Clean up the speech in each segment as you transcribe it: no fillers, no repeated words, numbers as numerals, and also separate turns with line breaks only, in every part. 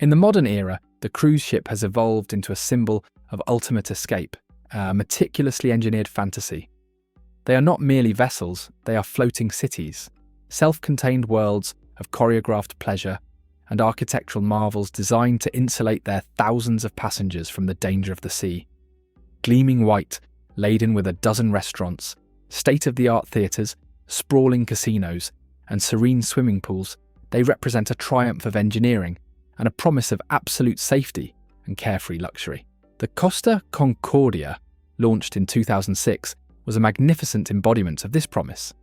In the modern era, the cruise ship has evolved into a symbol of ultimate escape, a meticulously engineered fantasy. They are not merely vessels, they are floating cities, self-contained worlds of choreographed pleasure and architectural marvels designed to insulate their thousands of passengers from the danger of the sea. Gleaming white, laden with a dozen restaurants, state-of-the-art theatres, sprawling casinos, and serene swimming pools, they represent a triumph of engineering and a promise of absolute safety and carefree luxury. The Costa Concordia, launched in 2006, was a magnificent embodiment of this promise.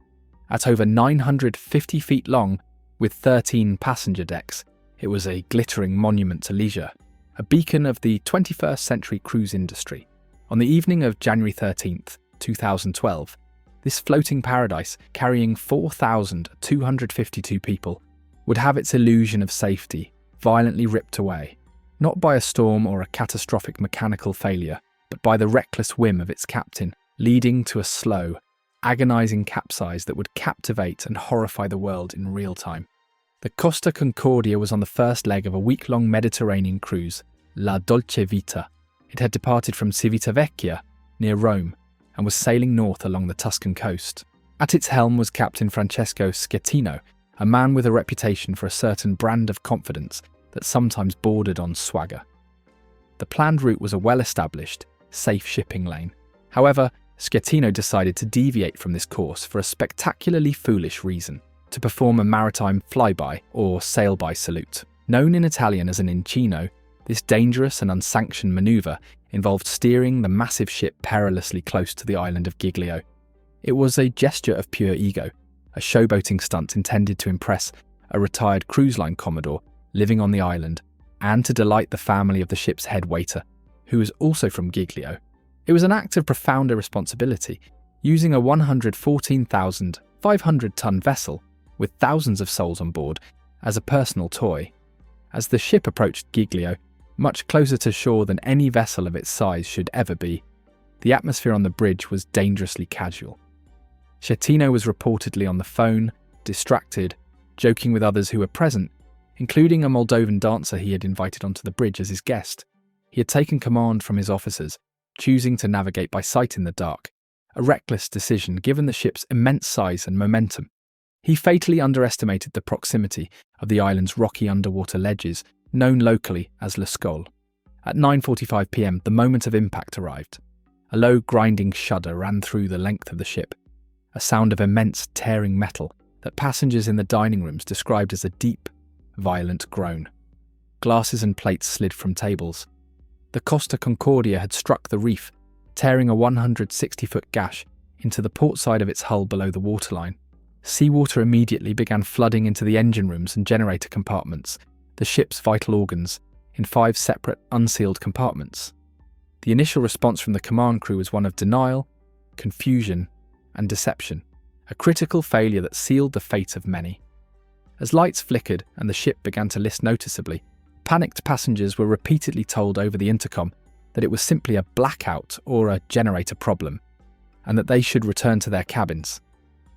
At over 950 feet long, with 13 passenger decks, it was a glittering monument to leisure, a beacon of the 21st century cruise industry. On the evening of January 13th, 2012, this floating paradise, carrying 4,252 people, would have its illusion of safety violently ripped away, not by a storm or a catastrophic mechanical failure, but by the reckless whim of its captain, leading to a slow, agonizing capsize that would captivate and horrify the world in real time. The Costa Concordia was on the first leg of a week-long Mediterranean cruise, La Dolce Vita. It had departed from Civitavecchia, near Rome, and was sailing north along the Tuscan coast. At its helm was Captain Francesco Schettino, a man with a reputation for a certain brand of confidence that sometimes bordered on swagger. The planned route was a well-established, safe shipping lane. However, Schettino decided to deviate from this course for a spectacularly foolish reason: to perform a maritime flyby or sail-by salute. Known in Italian as an incino, this dangerous and unsanctioned manoeuvre involved steering the massive ship perilously close to the island of Giglio. It was a gesture of pure ego, a showboating stunt intended to impress a retired cruise line commodore living on the island and to delight the family of the ship's head waiter, who was also from Giglio. It was an act of profound irresponsibility, using a 114,500-ton vessel with thousands of souls on board as a personal toy. As the ship approached Giglio, much closer to shore than any vessel of its size should ever be, the atmosphere on the bridge was dangerously casual. Schettino was reportedly on the phone, distracted, joking with others who were present, including a Moldovan dancer he had invited onto the bridge as his guest. He had taken command from his officers, choosing to navigate by sight in the dark, a reckless decision given the ship's immense size and momentum. He fatally underestimated the proximity of the island's rocky underwater ledges, known locally as Le Scole. At 9:45 p.m, the moment of impact arrived. A low grinding shudder ran through the length of the ship, a sound of immense tearing metal that passengers in the dining rooms described as a deep, violent groan. Glasses and plates slid from tables. The Costa Concordia had struck the reef, tearing a 160-foot gash into the port side of its hull below the waterline. Seawater immediately began flooding into the engine rooms and generator compartments, the ship's vital organs, in 5 separate, unsealed compartments. The initial response from the command crew was one of denial, confusion, and deception, a critical failure that sealed the fate of many. As lights flickered and the ship began to list noticeably, panicked passengers were repeatedly told over the intercom that it was simply a blackout or a generator problem, and that they should return to their cabins.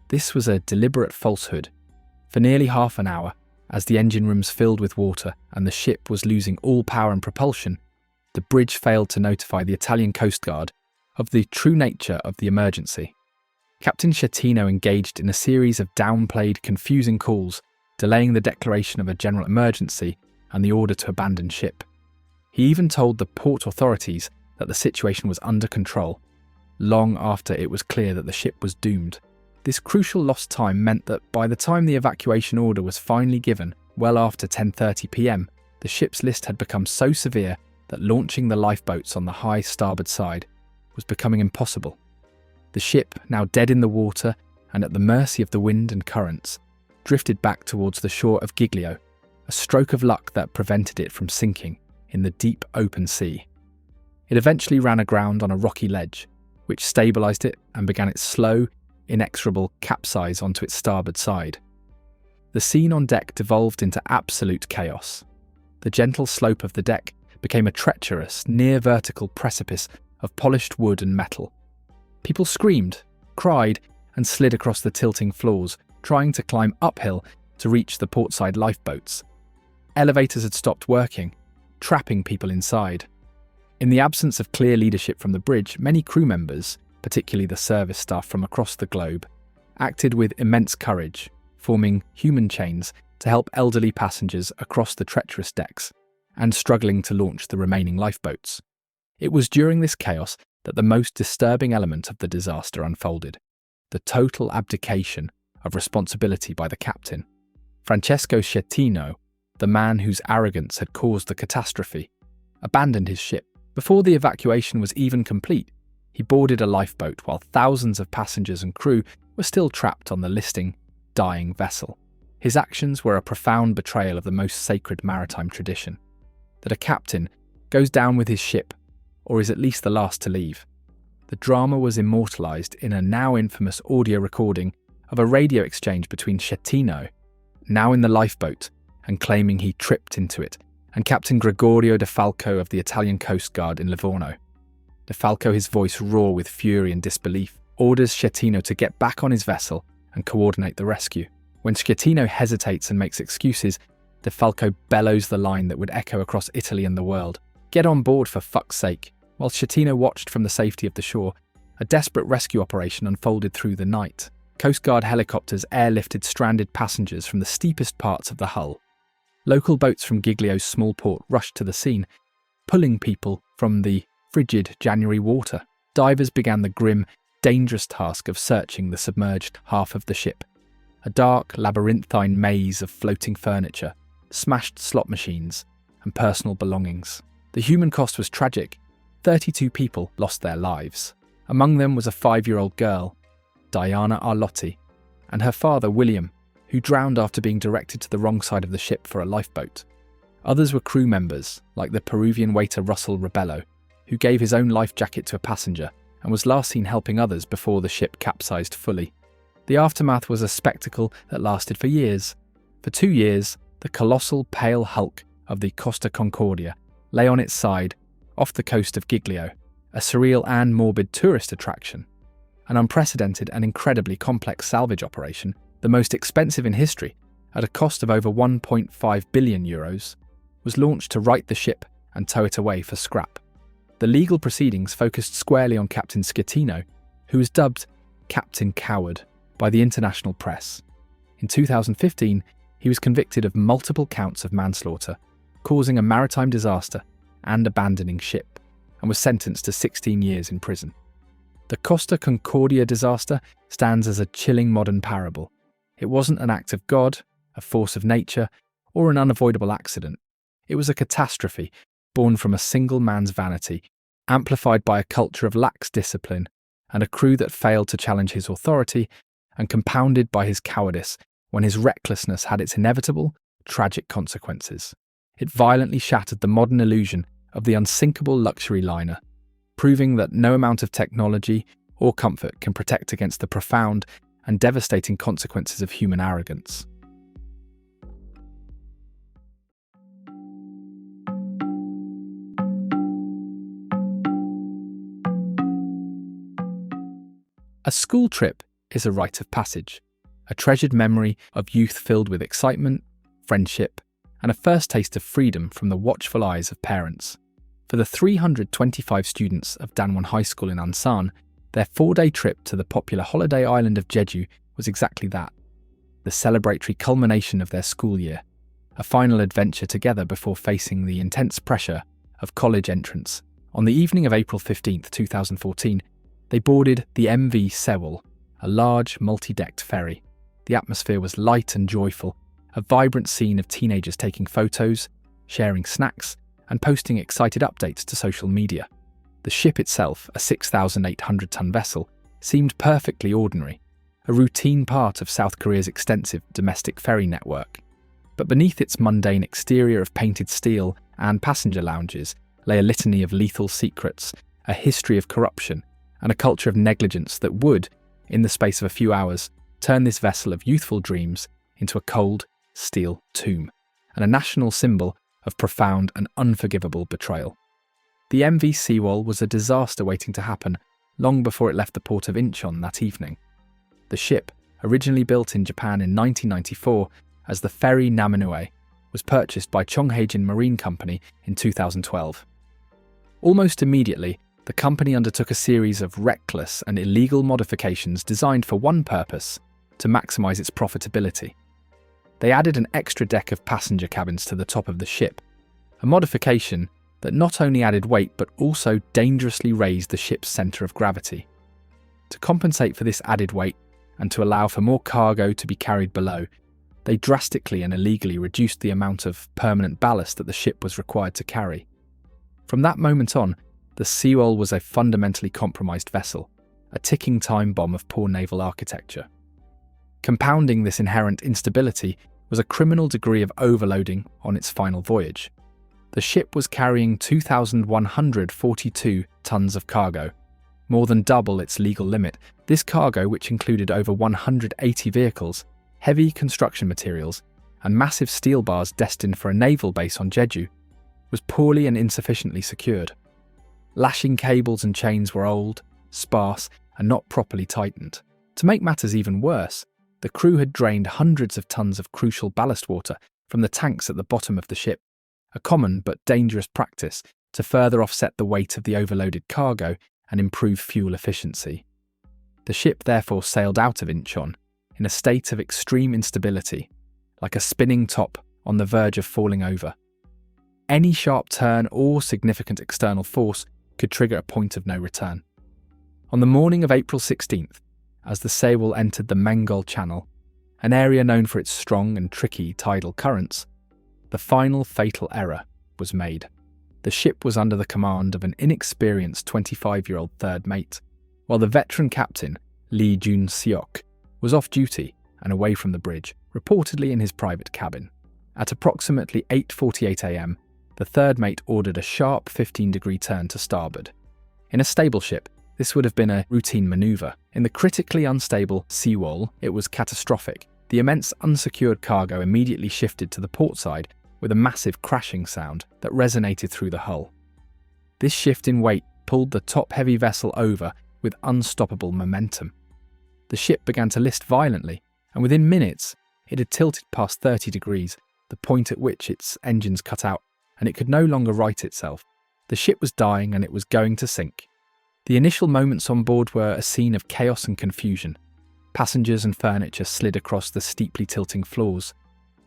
This was a deliberate falsehood. For nearly half an hour, as the engine rooms filled with water and the ship was losing all power and propulsion, the bridge failed to notify the Italian Coast Guard of the true nature of the emergency. Captain Schettino engaged in a series of downplayed, confusing calls, delaying the declaration of a general emergency and the order to abandon ship. He even told the port authorities that the situation was under control, long after it was clear that the ship was doomed. This crucial lost time meant that by the time the evacuation order was finally given, well after 10:30 p.m, the ship's list had become so severe that launching the lifeboats on the high starboard side was becoming impossible. The ship, now dead in the water and at the mercy of the wind and currents, drifted back towards the shore of Giglio, a stroke of luck that prevented it from sinking in the deep open sea. It eventually ran aground on a rocky ledge, which stabilised it and began its slow, inexorable capsize onto its starboard side. The scene on deck devolved into absolute chaos. The gentle slope of the deck became a treacherous, near-vertical precipice of polished wood and metal. People screamed, cried, and slid across the tilting floors, trying to climb uphill to reach the portside lifeboats. Elevators had stopped working, trapping people inside. In the absence of clear leadership from the bridge, many crew members, particularly the service staff from across the globe, acted with immense courage, forming human chains to help elderly passengers across the treacherous decks and struggling to launch the remaining lifeboats. It was during this chaos that the most disturbing element of the disaster unfolded: the total abdication of responsibility by the captain. Francesco Schettino, the man whose arrogance had caused the catastrophe, abandoned his ship. Before the evacuation was even complete, he boarded a lifeboat while thousands of passengers and crew were still trapped on the listing, dying vessel. His actions were a profound betrayal of the most sacred maritime tradition: that a captain goes down with his ship, or is at least the last to leave. The drama was immortalised in a now infamous audio recording of a radio exchange between Schettino, now in the lifeboat and claiming he tripped into it, and Captain Gregorio De Falco of the Italian Coast Guard in Livorno. De Falco, his voice raw with fury and disbelief, orders Schettino to get back on his vessel and coordinate the rescue. When Schettino hesitates and makes excuses, De Falco bellows the line that would echo across Italy and the world: "Get on board, for fuck's sake!" While Schettino watched from the safety of the shore, a desperate rescue operation unfolded through the night. Coast Guard helicopters airlifted stranded passengers from the steepest parts of the hull. Local boats from Giglio's small port rushed to the scene, pulling people from the frigid January water. Divers began the grim, dangerous task of searching the submerged half of the ship. A dark, labyrinthine maze of floating furniture, smashed slot machines, and personal belongings. The human cost was tragic. 32 people lost their lives. Among them was a 5-year-old girl, Diana Arlotti, and her father, William, who drowned after being directed to the wrong side of the ship for a lifeboat. Others were crew members, like the Peruvian waiter Russell Rebello, who gave his own life jacket to a passenger and was last seen helping others before the ship capsized fully. The aftermath was a spectacle that lasted for years. For 2 years, the colossal pale hulk of the Costa Concordia lay on its side, off the coast of Giglio, a surreal and morbid tourist attraction. An unprecedented and incredibly complex salvage operation, the most expensive in history, at a cost of over €1.5 billion, was launched to right the ship and tow it away for scrap. The legal proceedings focused squarely on Captain Schettino, who was dubbed Captain Coward by the international press. In 2015, he was convicted of multiple counts of manslaughter, causing a maritime disaster and abandoning ship, and was sentenced to 16 years in prison. The Costa Concordia disaster stands as a chilling modern parable. It wasn't an act of God, a force of nature, or an unavoidable accident. It was a catastrophe born from a single man's vanity, amplified by a culture of lax discipline and a crew that failed to challenge his authority, and compounded by his cowardice when his recklessness had its inevitable, tragic consequences. It violently shattered the modern illusion of the unsinkable luxury liner, proving that no amount of technology or comfort can protect against the profound and devastating consequences of human arrogance. A school trip is a rite of passage, a treasured memory of youth filled with excitement, friendship, and a first taste of freedom from the watchful eyes of parents. For the 325 students of Danwon High School in Ansan, their 4-day trip to the popular holiday island of Jeju was exactly that, the celebratory culmination of their school year, a final adventure together before facing the intense pressure of college entrance. On the evening of April 15, 2014, they boarded the MV Sewol, a large, multi-decked ferry. The atmosphere was light and joyful, a vibrant scene of teenagers taking photos, sharing snacks, and posting excited updates to social media. The ship itself, a 6,800-ton vessel, seemed perfectly ordinary, a routine part of South Korea's extensive domestic ferry network. But beneath its mundane exterior of painted steel and passenger lounges lay a litany of lethal secrets, a history of corruption, and a culture of negligence that would, in the space of a few hours, turn this vessel of youthful dreams into a cold, steel tomb, and a national symbol of profound and unforgivable betrayal. The MV Sewol was a disaster waiting to happen long before it left the port of Incheon that evening. The ship, originally built in Japan in 1994 as the ferry Naminue, was purchased by Chonghaejin Marine Company in 2012. Almost immediately, the company undertook a series of reckless and illegal modifications designed for one purpose: to maximize its profitability. They added an extra deck of passenger cabins to the top of the ship, a modification that not only added weight but also dangerously raised the ship's center of gravity. To compensate for this added weight and to allow for more cargo to be carried below, they drastically and illegally reduced the amount of permanent ballast that the ship was required to carry. From that moment on, the Sewol was a fundamentally compromised vessel, a ticking time bomb of poor naval architecture. Compounding this inherent instability was a criminal degree of overloading on its final voyage. The ship was carrying 2,142 tons of cargo, more than double its legal limit. This cargo, which included over 180 vehicles, heavy construction materials, and massive steel bars destined for a naval base on Jeju, was poorly and insufficiently secured. Lashing cables and chains were old, sparse, and not properly tightened. To make matters even worse, the crew had drained hundreds of tons of crucial ballast water from the tanks at the bottom of the ship, a common but dangerous practice to further offset the weight of the overloaded cargo and improve fuel efficiency. The ship therefore sailed out of Incheon in a state of extreme instability, like a spinning top on the verge of falling over. Any sharp turn or significant external force could trigger a point of no return. On the morning of April 16th, as the Sewol entered the Mengol Channel, an area known for its strong and tricky tidal currents, the final fatal error was made. The ship was under the command of an inexperienced 25-year-old third mate, while the veteran captain, Lee Jun-seok, was off duty and away from the bridge, reportedly in his private cabin. At approximately 8:48 a.m, the third mate ordered a sharp 15-degree turn to starboard. In a stable ship, this would have been a routine maneuver. In the critically unstable Sewol, it was catastrophic. The immense unsecured cargo immediately shifted to the port side with a massive crashing sound that resonated through the hull. This shift in weight pulled the top-heavy vessel over with unstoppable momentum. The ship began to list violently, and within minutes, it had tilted past 30 degrees, the point at which its engines cut out, and it could no longer right itself. The ship was dying and it was going to sink. The initial moments on board were a scene of chaos and confusion. Passengers and furniture slid across the steeply tilting floors.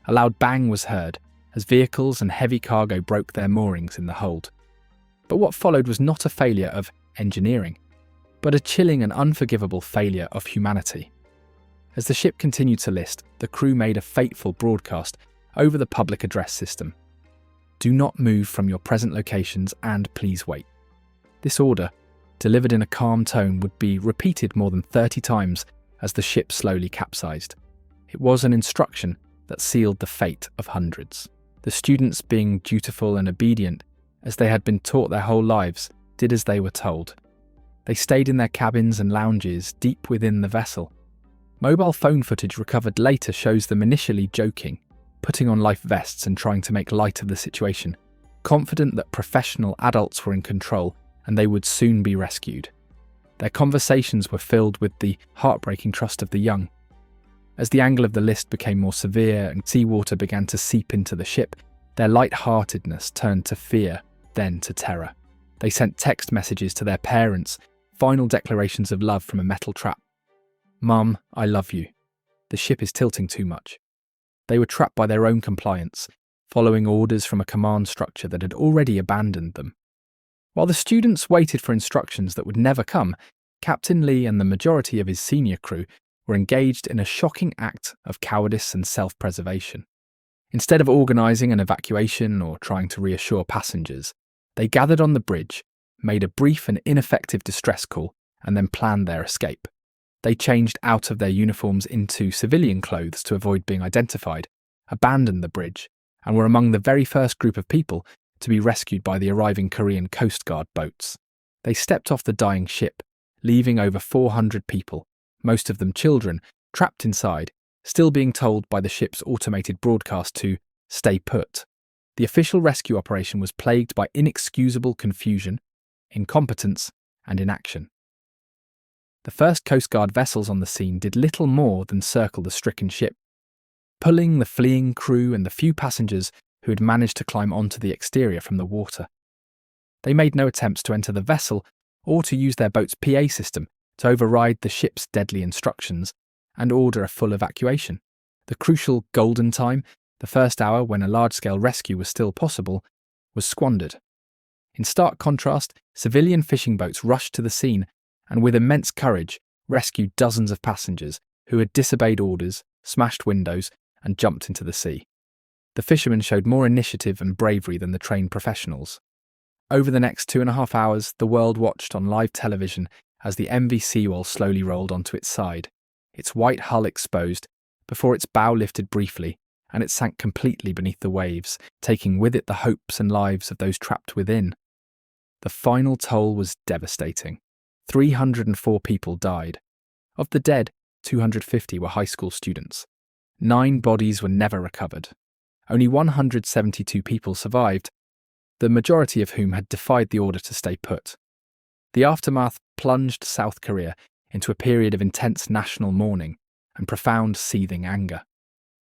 A loud bang was heard as vehicles and heavy cargo broke their moorings in the hold. But what followed was not a failure of engineering, but a chilling and unforgivable failure of humanity. As the ship continued to list, the crew made a fateful broadcast over the public address system. Do not move from your present locations and please wait. This order, delivered in a calm tone, would be repeated more than 30 times as the ship slowly capsized. It was an instruction that sealed the fate of hundreds. The students, being dutiful and obedient, as they had been taught their whole lives, did as they were told. They stayed in their cabins and lounges deep within the vessel. Mobile phone footage recovered later shows them initially joking, putting on life vests and trying to make light of the situation, confident that professional adults were in control and they would soon be rescued. Their conversations were filled with the heartbreaking trust of the young. As the angle of the list became more severe and seawater began to seep into the ship, their light-heartedness turned to fear, then to terror. They sent text messages to their parents, final declarations of love from a metal trap. "Mum, I love you. The ship is tilting too much." They were trapped by their own compliance, following orders from a command structure that had already abandoned them. While the students waited for instructions that would never come, Captain Lee and the majority of his senior crew were engaged in a shocking act of cowardice and self-preservation. Instead of organising an evacuation or trying to reassure passengers, they gathered on the bridge, made a brief and ineffective distress call, and then planned their escape. They changed out of their uniforms into civilian clothes to avoid being identified, abandoned the bridge, and were among the very first group of people to be rescued by the arriving Korean Coast Guard boats. They stepped off the dying ship, leaving over 400 people, most of them children, trapped inside, still being told by the ship's automated broadcast to stay put. The official rescue operation was plagued by inexcusable confusion, incompetence, and inaction. The first Coast Guard vessels on the scene did little more than circle the stricken ship. pulling the fleeing crew and the few passengers who had managed to climb onto the exterior from the water. They made no attempts to enter the vessel or to use their boat's PA system to override the ship's deadly instructions and order a full evacuation. The crucial golden time, the first hour when a large-scale rescue was still possible, was squandered. In stark contrast, civilian fishing boats rushed to the scene and with immense courage rescued dozens of passengers who had disobeyed orders, smashed windows, and jumped into the sea. The fishermen showed more initiative and bravery than the trained professionals. Over the next 2.5 hours, the world watched on live television as the MV Sewol slowly rolled onto its side, its white hull exposed, before its bow lifted briefly, and it sank completely beneath the waves, taking with it the hopes and lives of those trapped within. The final toll was devastating. 304 people died. Of the dead, 250 were high school students. 9 bodies were never recovered. Only 172 people survived, the majority of whom had defied the order to stay put. The aftermath plunged South Korea into a period of intense national mourning and profound seething anger.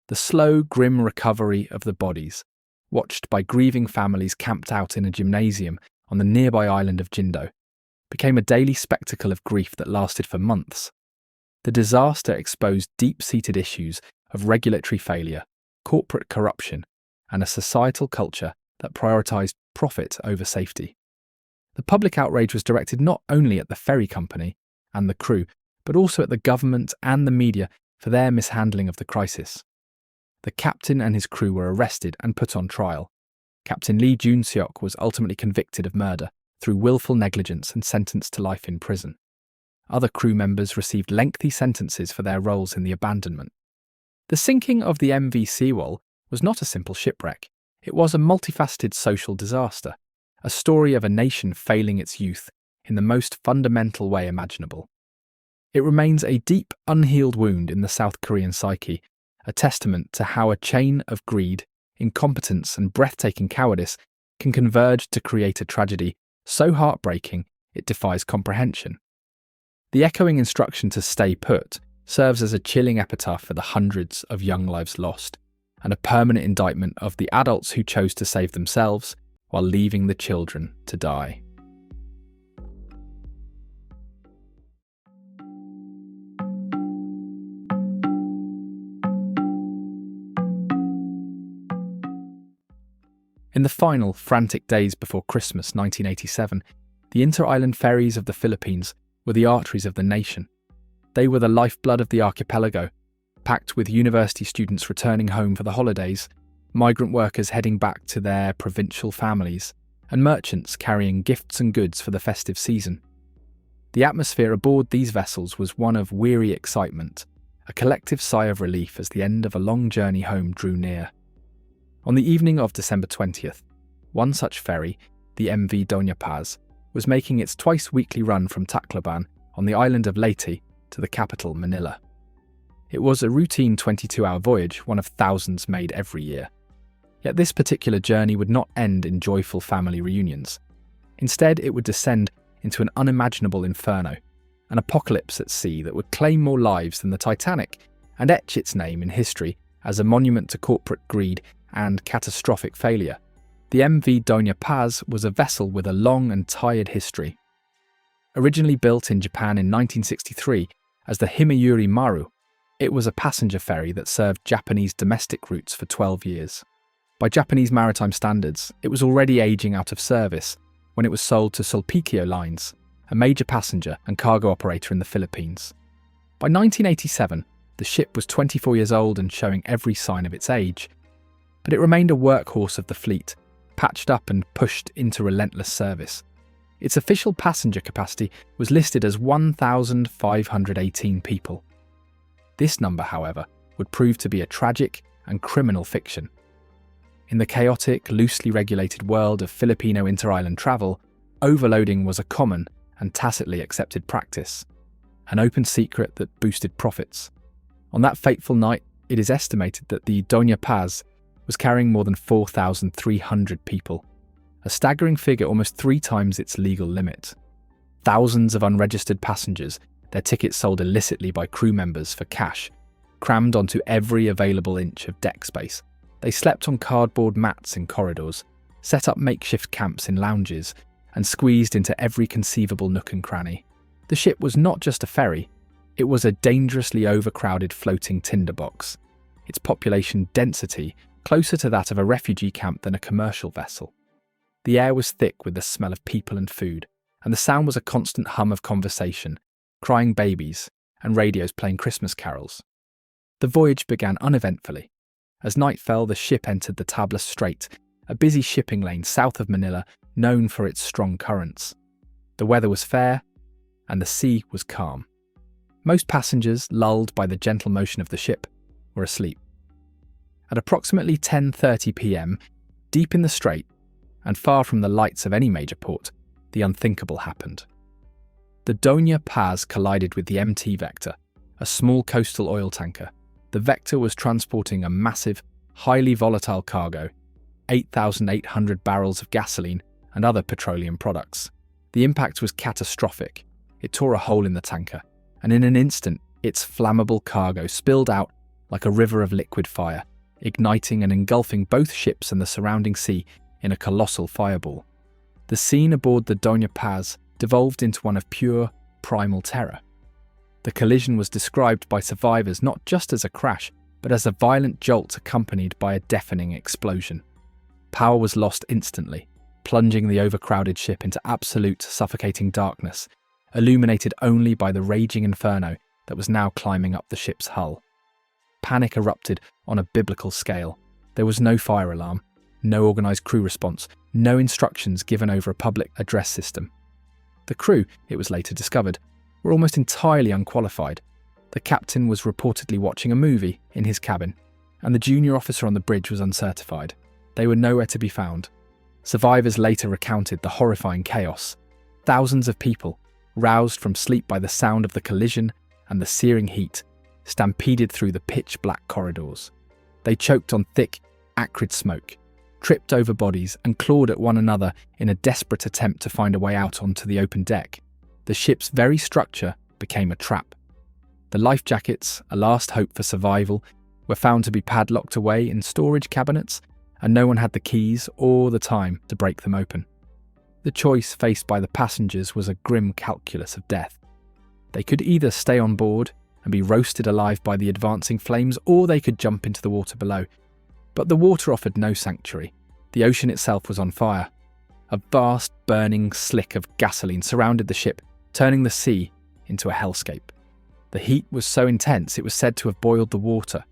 The slow, grim recovery of the bodies, watched by grieving families camped out in a gymnasium on the nearby island of Jindo, became a daily spectacle of grief that lasted for months. The disaster exposed deep-seated issues of regulatory failure, corporate corruption, and a societal culture that prioritised profit over safety. The public outrage was directed not only at the ferry company and the crew, but also at the government and the media for their mishandling of the crisis. The captain and his crew were arrested and put on trial. Captain Lee Jun-seok was ultimately convicted of murder through willful negligence and sentenced to life in prison. Other crew members received lengthy sentences for their roles in the abandonment. The sinking of the MV Sewol was not a simple shipwreck. It was a multifaceted social disaster, a story of a nation failing its youth in the most fundamental way imaginable. It remains a deep, unhealed wound in the South Korean psyche, a testament to how a chain of greed, incompetence, and breathtaking cowardice can converge to create a tragedy so heartbreaking it defies comprehension. The echoing instruction to stay put serves as a chilling epitaph for the hundreds of young lives lost, and a permanent indictment of the adults who chose to save themselves while leaving the children to die. In the final, frantic days before Christmas 1987, the inter-island ferries of the Philippines were the arteries of the nation. They were the lifeblood of the archipelago, packed with university students returning home for the holidays, migrant workers heading back to their provincial families, and merchants carrying gifts and goods for the festive season. The atmosphere aboard these vessels was one of weary excitement, a collective sigh of relief as the end of a long journey home drew near. On the evening of December 20th, one such ferry, the MV Doña Paz, was making its twice-weekly run from Tacloban on the island of Leyte to the capital, Manila. It was a routine 22-hour voyage, one of thousands made every year. Yet this particular journey would not end in joyful family reunions. Instead, it would descend into an unimaginable inferno, an apocalypse at sea that would claim more lives than the Titanic and etch its name in history as a monument to corporate greed and catastrophic failure. The MV Doña Paz was a vessel with a long and tired history. Originally built in Japan in 1963 as the Himayuri Maru, it was a passenger ferry that served Japanese domestic routes for 12 years. By Japanese maritime standards, it was already aging out of service when it was sold to Sulpicio Lines, a major passenger and cargo operator in the Philippines. By 1987, the ship was 24 years old and showing every sign of its age, but it remained a workhorse of the fleet, patched up and pushed into relentless service. Its official passenger capacity was listed as 1,518 people. This number, however, would prove to be a tragic and criminal fiction. In the chaotic, loosely regulated world of Filipino inter-island travel, overloading was a common and tacitly accepted practice, an open secret that boosted profits. On that fateful night, it is estimated that the Doña Paz was carrying more than 4,300 people, a staggering figure almost 3 times its legal limit. Thousands of unregistered passengers, their tickets sold illicitly by crew members for cash, crammed onto every available inch of deck space. They slept on cardboard mats in corridors, set up makeshift camps in lounges, and squeezed into every conceivable nook and cranny. The ship was not just a ferry, it was a dangerously overcrowded floating tinderbox, its population density closer to that of a refugee camp than a commercial vessel. The air was thick with the smell of people and food, and the sound was a constant hum of conversation, crying babies, and radios playing Christmas carols. The voyage began uneventfully. As night fell, the ship entered the Tablas Strait, a busy shipping lane south of Manila known for its strong currents. The weather was fair, and the sea was calm. Most passengers, lulled by the gentle motion of the ship, were asleep. At approximately 10:30 p.m, deep in the strait, and far from the lights of any major port, the unthinkable happened. The Doña Paz collided with the MT Vector, a small coastal oil tanker. The Vector was transporting a massive, highly volatile cargo, 8,800 barrels of gasoline and other petroleum products. The impact was catastrophic. It tore a hole in the tanker, and in an instant, its flammable cargo spilled out like a river of liquid fire, igniting and engulfing both ships and the surrounding sea in a colossal fireball. The scene aboard the Doña Paz devolved into one of pure, primal terror. The collision was described by survivors not just as a crash, but as a violent jolt accompanied by a deafening explosion. Power was lost instantly, plunging the overcrowded ship into absolute, suffocating darkness, illuminated only by the raging inferno that was now climbing up the ship's hull. Panic erupted on a biblical scale. There was no fire alarm, no organised crew response, no instructions given over a public address system. The crew, it was later discovered, were almost entirely unqualified. The captain was reportedly watching a movie in his cabin, and the junior officer on the bridge was uncertified. They were nowhere to be found. Survivors later recounted the horrifying chaos. Thousands of people, roused from sleep by the sound of the collision and the searing heat, stampeded through the pitch-black corridors. They choked on thick, acrid smoke, tripped over bodies and clawed at one another in a desperate attempt to find a way out onto the open deck. The ship's very structure became a trap. The life jackets, a last hope for survival, were found to be padlocked away in storage cabinets, and no one had the keys or the time to break them open. The choice faced by the passengers was a grim calculus of death. They could either stay on board and be roasted alive by the advancing flames, or they could jump into the water below. But the water offered no sanctuary. The ocean itself was on fire. A vast, burning slick of gasoline surrounded the ship, turning the sea into a hellscape. The heat was so intense it was said to have boiled the water.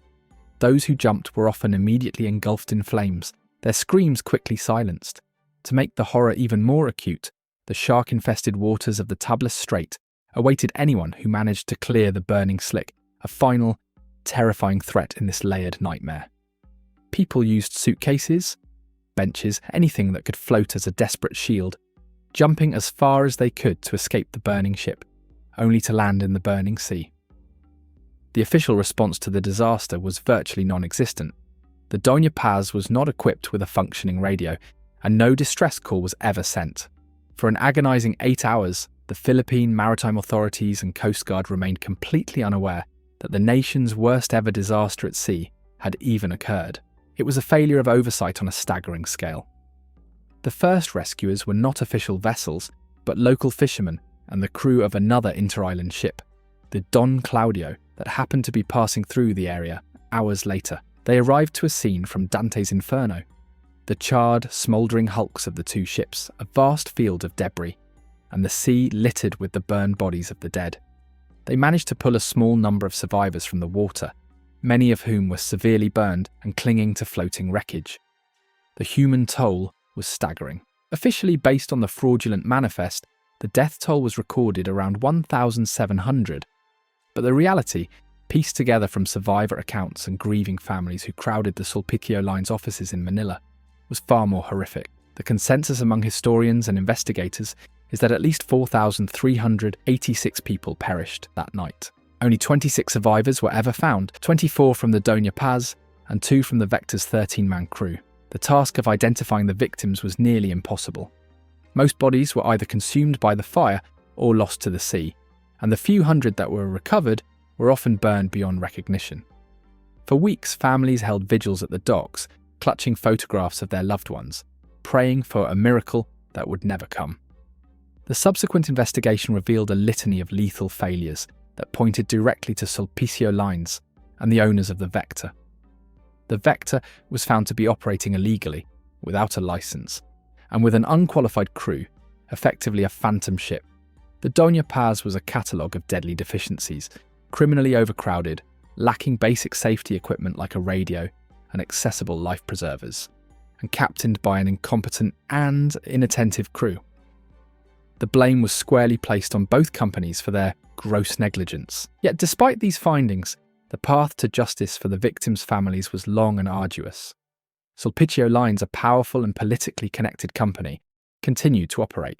Those who jumped were often immediately engulfed in flames, their screams quickly silenced. To make the horror even more acute, the shark-infested waters of the Tablas Strait awaited anyone who managed to clear the burning slick, a final, terrifying threat in this layered nightmare. People used suitcases, benches, anything that could float as a desperate shield, jumping as far as they could to escape the burning ship, only to land in the burning sea. The official response to the disaster was virtually non-existent. The Doña Paz was not equipped with a functioning radio, and no distress call was ever sent. For an agonizing 8 hours, the Philippine Maritime Authorities and Coast Guard remained completely unaware that the nation's worst ever disaster at sea had even occurred. It was a failure of oversight on a staggering scale. The first rescuers were not official vessels, but local fishermen and the crew of another inter-island ship, the Don Claudio, that happened to be passing through the area hours later. They arrived to a scene from Dante's Inferno. The charred, smouldering hulks of the two ships, a vast field of debris, and the sea littered with the burned bodies of the dead. They managed to pull a small number of survivors from the water, many of whom were severely burned and clinging to floating wreckage. The human toll was staggering. Officially based on the fraudulent manifest, the death toll was recorded around 1,700, but the reality, pieced together from survivor accounts and grieving families who crowded the Sulpicio Line's offices in Manila, was far more horrific. The consensus among historians and investigators is that at least 4,386 people perished that night. Only 26 survivors were ever found, 24 from the Doña Paz and 2 from the Vector's 13-man crew. The task of identifying the victims was nearly impossible. Most bodies were either consumed by the fire or lost to the sea, and the few hundred that were recovered were often burned beyond recognition. For weeks, families held vigils at the docks, clutching photographs of their loved ones, praying for a miracle that would never come. The subsequent investigation revealed a litany of lethal failures that pointed directly to Sulpicio Lines and the owners of the Vector. The Vector was found to be operating illegally, without a license, and with an unqualified crew, effectively a phantom ship. The Doña Paz was a catalogue of deadly deficiencies, criminally overcrowded, lacking basic safety equipment like a radio and accessible life preservers, and captained by an incompetent and inattentive crew. The blame was squarely placed on both companies for their gross negligence. Yet despite these findings, the path to justice for the victims' families was long and arduous. Sulpicio Lines, a powerful and politically connected company, continued to operate.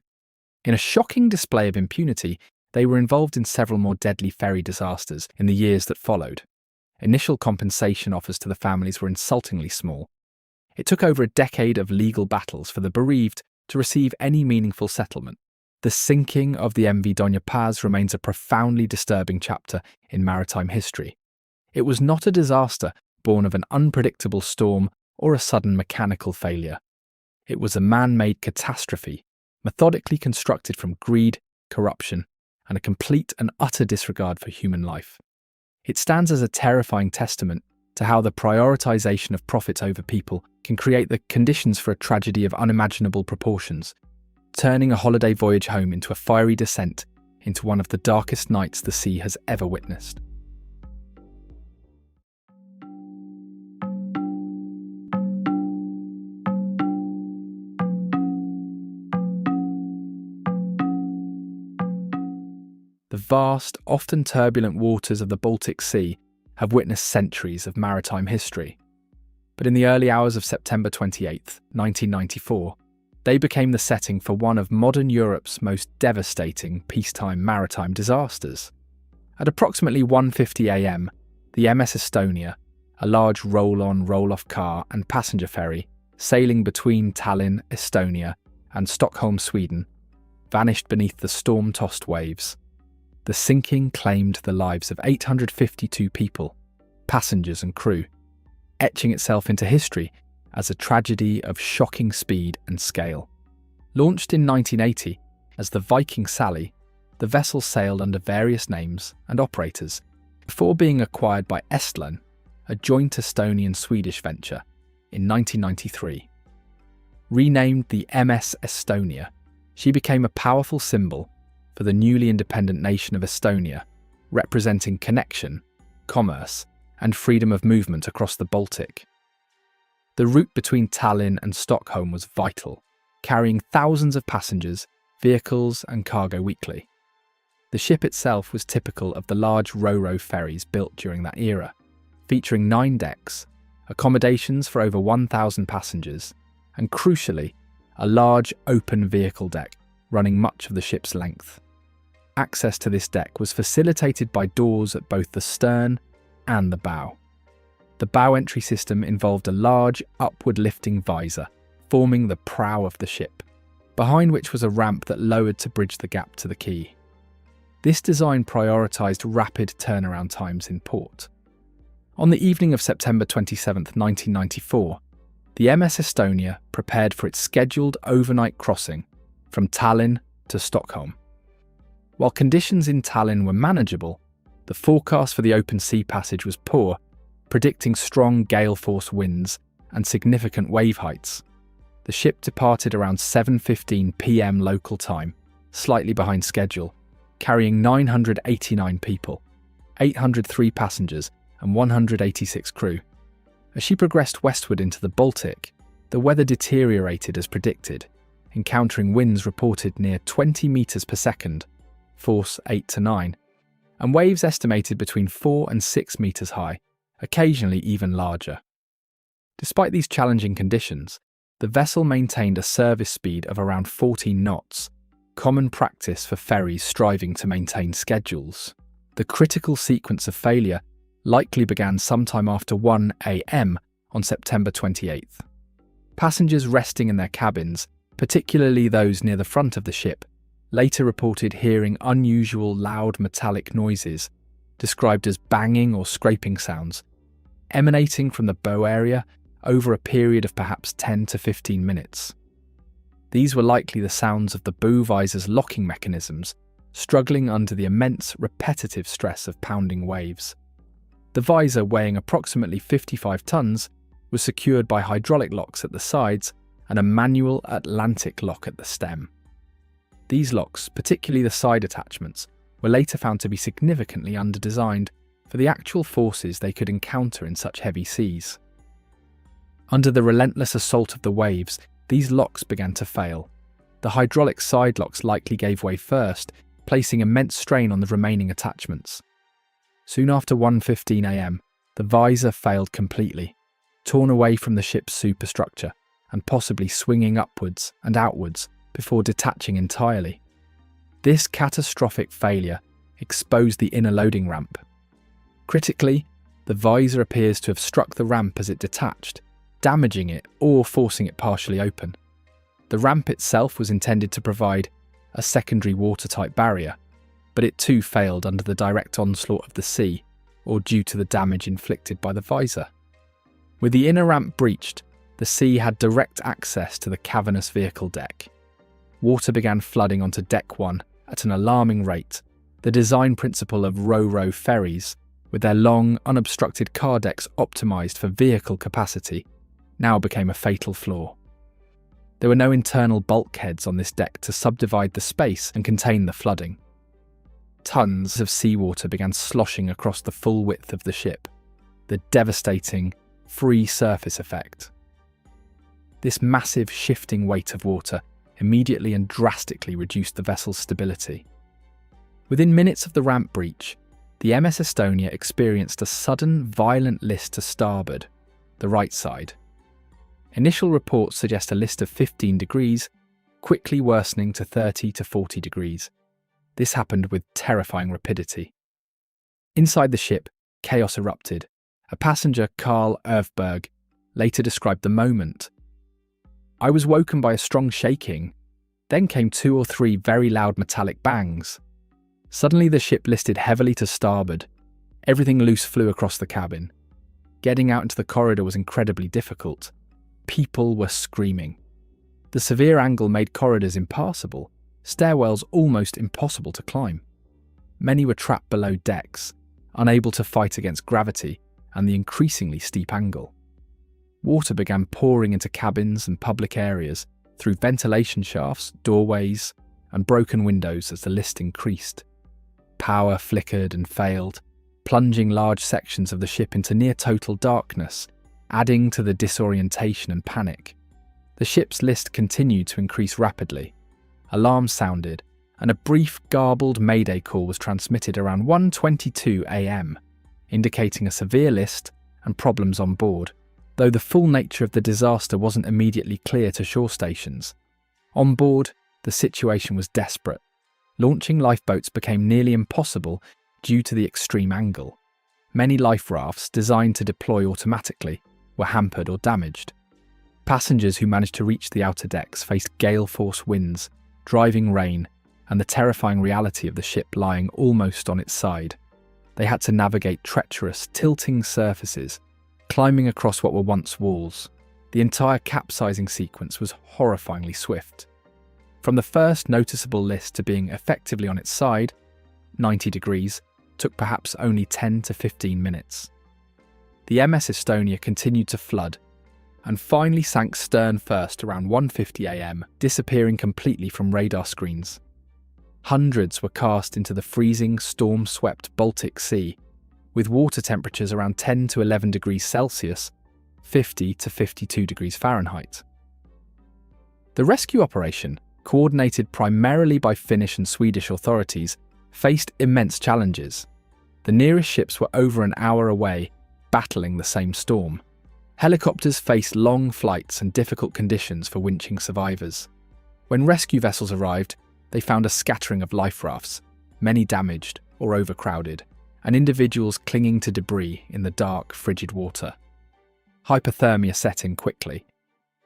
In a shocking display of impunity, they were involved in several more deadly ferry disasters in the years that followed. Initial compensation offers to the families were insultingly small. It took over a decade of legal battles for the bereaved to receive any meaningful settlement. The sinking of the MV Doña Paz remains a profoundly disturbing chapter in maritime history. It was not a disaster born of an unpredictable storm or a sudden mechanical failure. It was a man-made catastrophe, methodically constructed from greed, corruption, and a complete and utter disregard for human life. It stands as a terrifying testament to how the prioritization of profit over people can create the conditions for a tragedy of unimaginable proportions, turning a holiday voyage home into a fiery descent into one of the darkest nights the sea has ever witnessed. The vast, often turbulent waters of the Baltic Sea have witnessed centuries of maritime history. But in the early hours of September 28, 1994, they became the setting for one of modern Europe's most devastating peacetime maritime disasters. At approximately 1:50 a.m, the MS Estonia, a large roll-on, roll-off car and passenger ferry sailing between Tallinn, Estonia, and Stockholm, Sweden, vanished beneath the storm-tossed waves. The sinking claimed the lives of 852 people, passengers and crew, etching itself into history as a tragedy of shocking speed and scale. Launched in 1980 as the Viking Sally, the vessel sailed under various names and operators before being acquired by Eastland, a joint Estonian-Swedish venture, in 1993. Renamed the MS Estonia, she became a powerful symbol for the newly independent nation of Estonia, representing connection, commerce, and freedom of movement across the Baltic. The route between Tallinn and Stockholm was vital, carrying thousands of passengers, vehicles, and cargo weekly. The ship itself was typical of the large ro-ro ferries built during that era, featuring 9 decks, accommodations for over 1,000 passengers, and crucially, a large open vehicle deck running much of the ship's length. Access to this deck was facilitated by doors at both the stern and the bow. The bow entry system involved a large, upward-lifting visor, forming the prow of the ship, behind which was a ramp that lowered to bridge the gap to the quay. This design prioritised rapid turnaround times in port. On the evening of September 27, 1994, the MS Estonia prepared for its scheduled overnight crossing from Tallinn to Stockholm. While conditions in Tallinn were manageable, the forecast for the open sea passage was poor, predicting strong gale-force winds and significant wave heights. The ship departed around 7:15 p.m. local time, slightly behind schedule, carrying 989 people, 803 passengers and 186 crew. As she progressed westward into the Baltic, the weather deteriorated as predicted, encountering winds reported near 20 metres per second, force 8 to 9, and waves estimated between 4 and 6 metres high, occasionally even larger. Despite these challenging conditions, the vessel maintained a service speed of around 14 knots, common practice for ferries striving to maintain schedules. The critical sequence of failure likely began sometime after 1 a.m. on September 28th. Passengers resting in their cabins, particularly those near the front of the ship, later reported hearing unusual loud metallic noises, described as banging or scraping sounds, emanating from the bow area over a period of perhaps 10 to 15 minutes. These were likely the sounds of the bow visor's locking mechanisms struggling under the immense repetitive stress of pounding waves. The visor, weighing approximately 55 tons, was secured by hydraulic locks at the sides and a manual Atlantic lock at the stem. These locks, particularly the side attachments, were later found to be significantly underdesigned for the actual forces they could encounter in such heavy seas. Under the relentless assault of the waves, these locks began to fail. The hydraulic side locks likely gave way first, placing immense strain on the remaining attachments. Soon after 1:15 a.m, the visor failed completely, torn away from the ship's superstructure and possibly swinging upwards and outwards before detaching entirely. This catastrophic failure exposed the inner loading ramp. Critically, the visor appears to have struck the ramp as it detached, damaging it or forcing it partially open. The ramp itself was intended to provide a secondary watertight barrier, but it too failed under the direct onslaught of the sea or due to the damage inflicted by the visor. With the inner ramp breached, the sea had direct access to the cavernous vehicle deck. Water began flooding onto Deck 1 at an alarming rate. The design principle of ro-ro ferries, with their long, unobstructed car decks optimised for vehicle capacity, now became a fatal flaw. There were no internal bulkheads on this deck to subdivide the space and contain the flooding. Tons of seawater began sloshing across the full width of the ship, the devastating free surface effect. This massive shifting weight of water immediately and drastically reduced the vessel's stability. Within minutes of the ramp breach, the MS Estonia experienced a sudden, violent list to starboard, the right side. Initial reports suggest a list of 15 degrees, quickly worsening to 30 to 40 degrees. This happened with terrifying rapidity. Inside the ship, chaos erupted. A passenger, Carl Ervberg, later described the moment. "I was woken by a strong shaking. Then came 2 or 3 very loud metallic bangs. Suddenly the ship listed heavily to starboard. Everything loose flew across the cabin. Getting out into the corridor was incredibly difficult. People were screaming. The severe angle made corridors impassable, stairwells almost impossible to climb. Many were trapped below decks, unable to fight against gravity and the increasingly steep angle. Water began pouring into cabins and public areas through ventilation shafts, doorways, and broken windows as the list increased. Power flickered and failed, plunging large sections of the ship into near total darkness, adding to the disorientation and panic. The ship's list continued to increase rapidly. Alarms sounded, and a brief, garbled mayday call was transmitted around 1:22 a.m, indicating a severe list and problems on board, though the full nature of the disaster wasn't immediately clear to shore stations. On board, the situation was desperate. Launching lifeboats became nearly impossible due to the extreme angle. Many life rafts designed to deploy automatically were hampered or damaged. Passengers who managed to reach the outer decks faced gale-force winds, driving rain, and the terrifying reality of the ship lying almost on its side. They had to navigate treacherous, tilting surfaces, climbing across what were once walls. The entire capsizing sequence was horrifyingly swift. From the first noticeable list to being effectively on its side, 90 degrees, took perhaps only 10 to 15 minutes. The MS Estonia continued to flood, and finally sank stern first around 1:50 a.m, disappearing completely from radar screens. Hundreds were cast into the freezing, storm-swept Baltic Sea, with water temperatures around 10 to 11 degrees Celsius, 50 to 52 degrees Fahrenheit. The rescue operation, coordinated primarily by Finnish and Swedish authorities, faced immense challenges. The nearest ships were over an hour away, battling the same storm. Helicopters faced long flights and difficult conditions for winching survivors. When rescue vessels arrived, they found a scattering of life rafts, many damaged or overcrowded, and individuals clinging to debris in the dark, frigid water. Hypothermia set in quickly.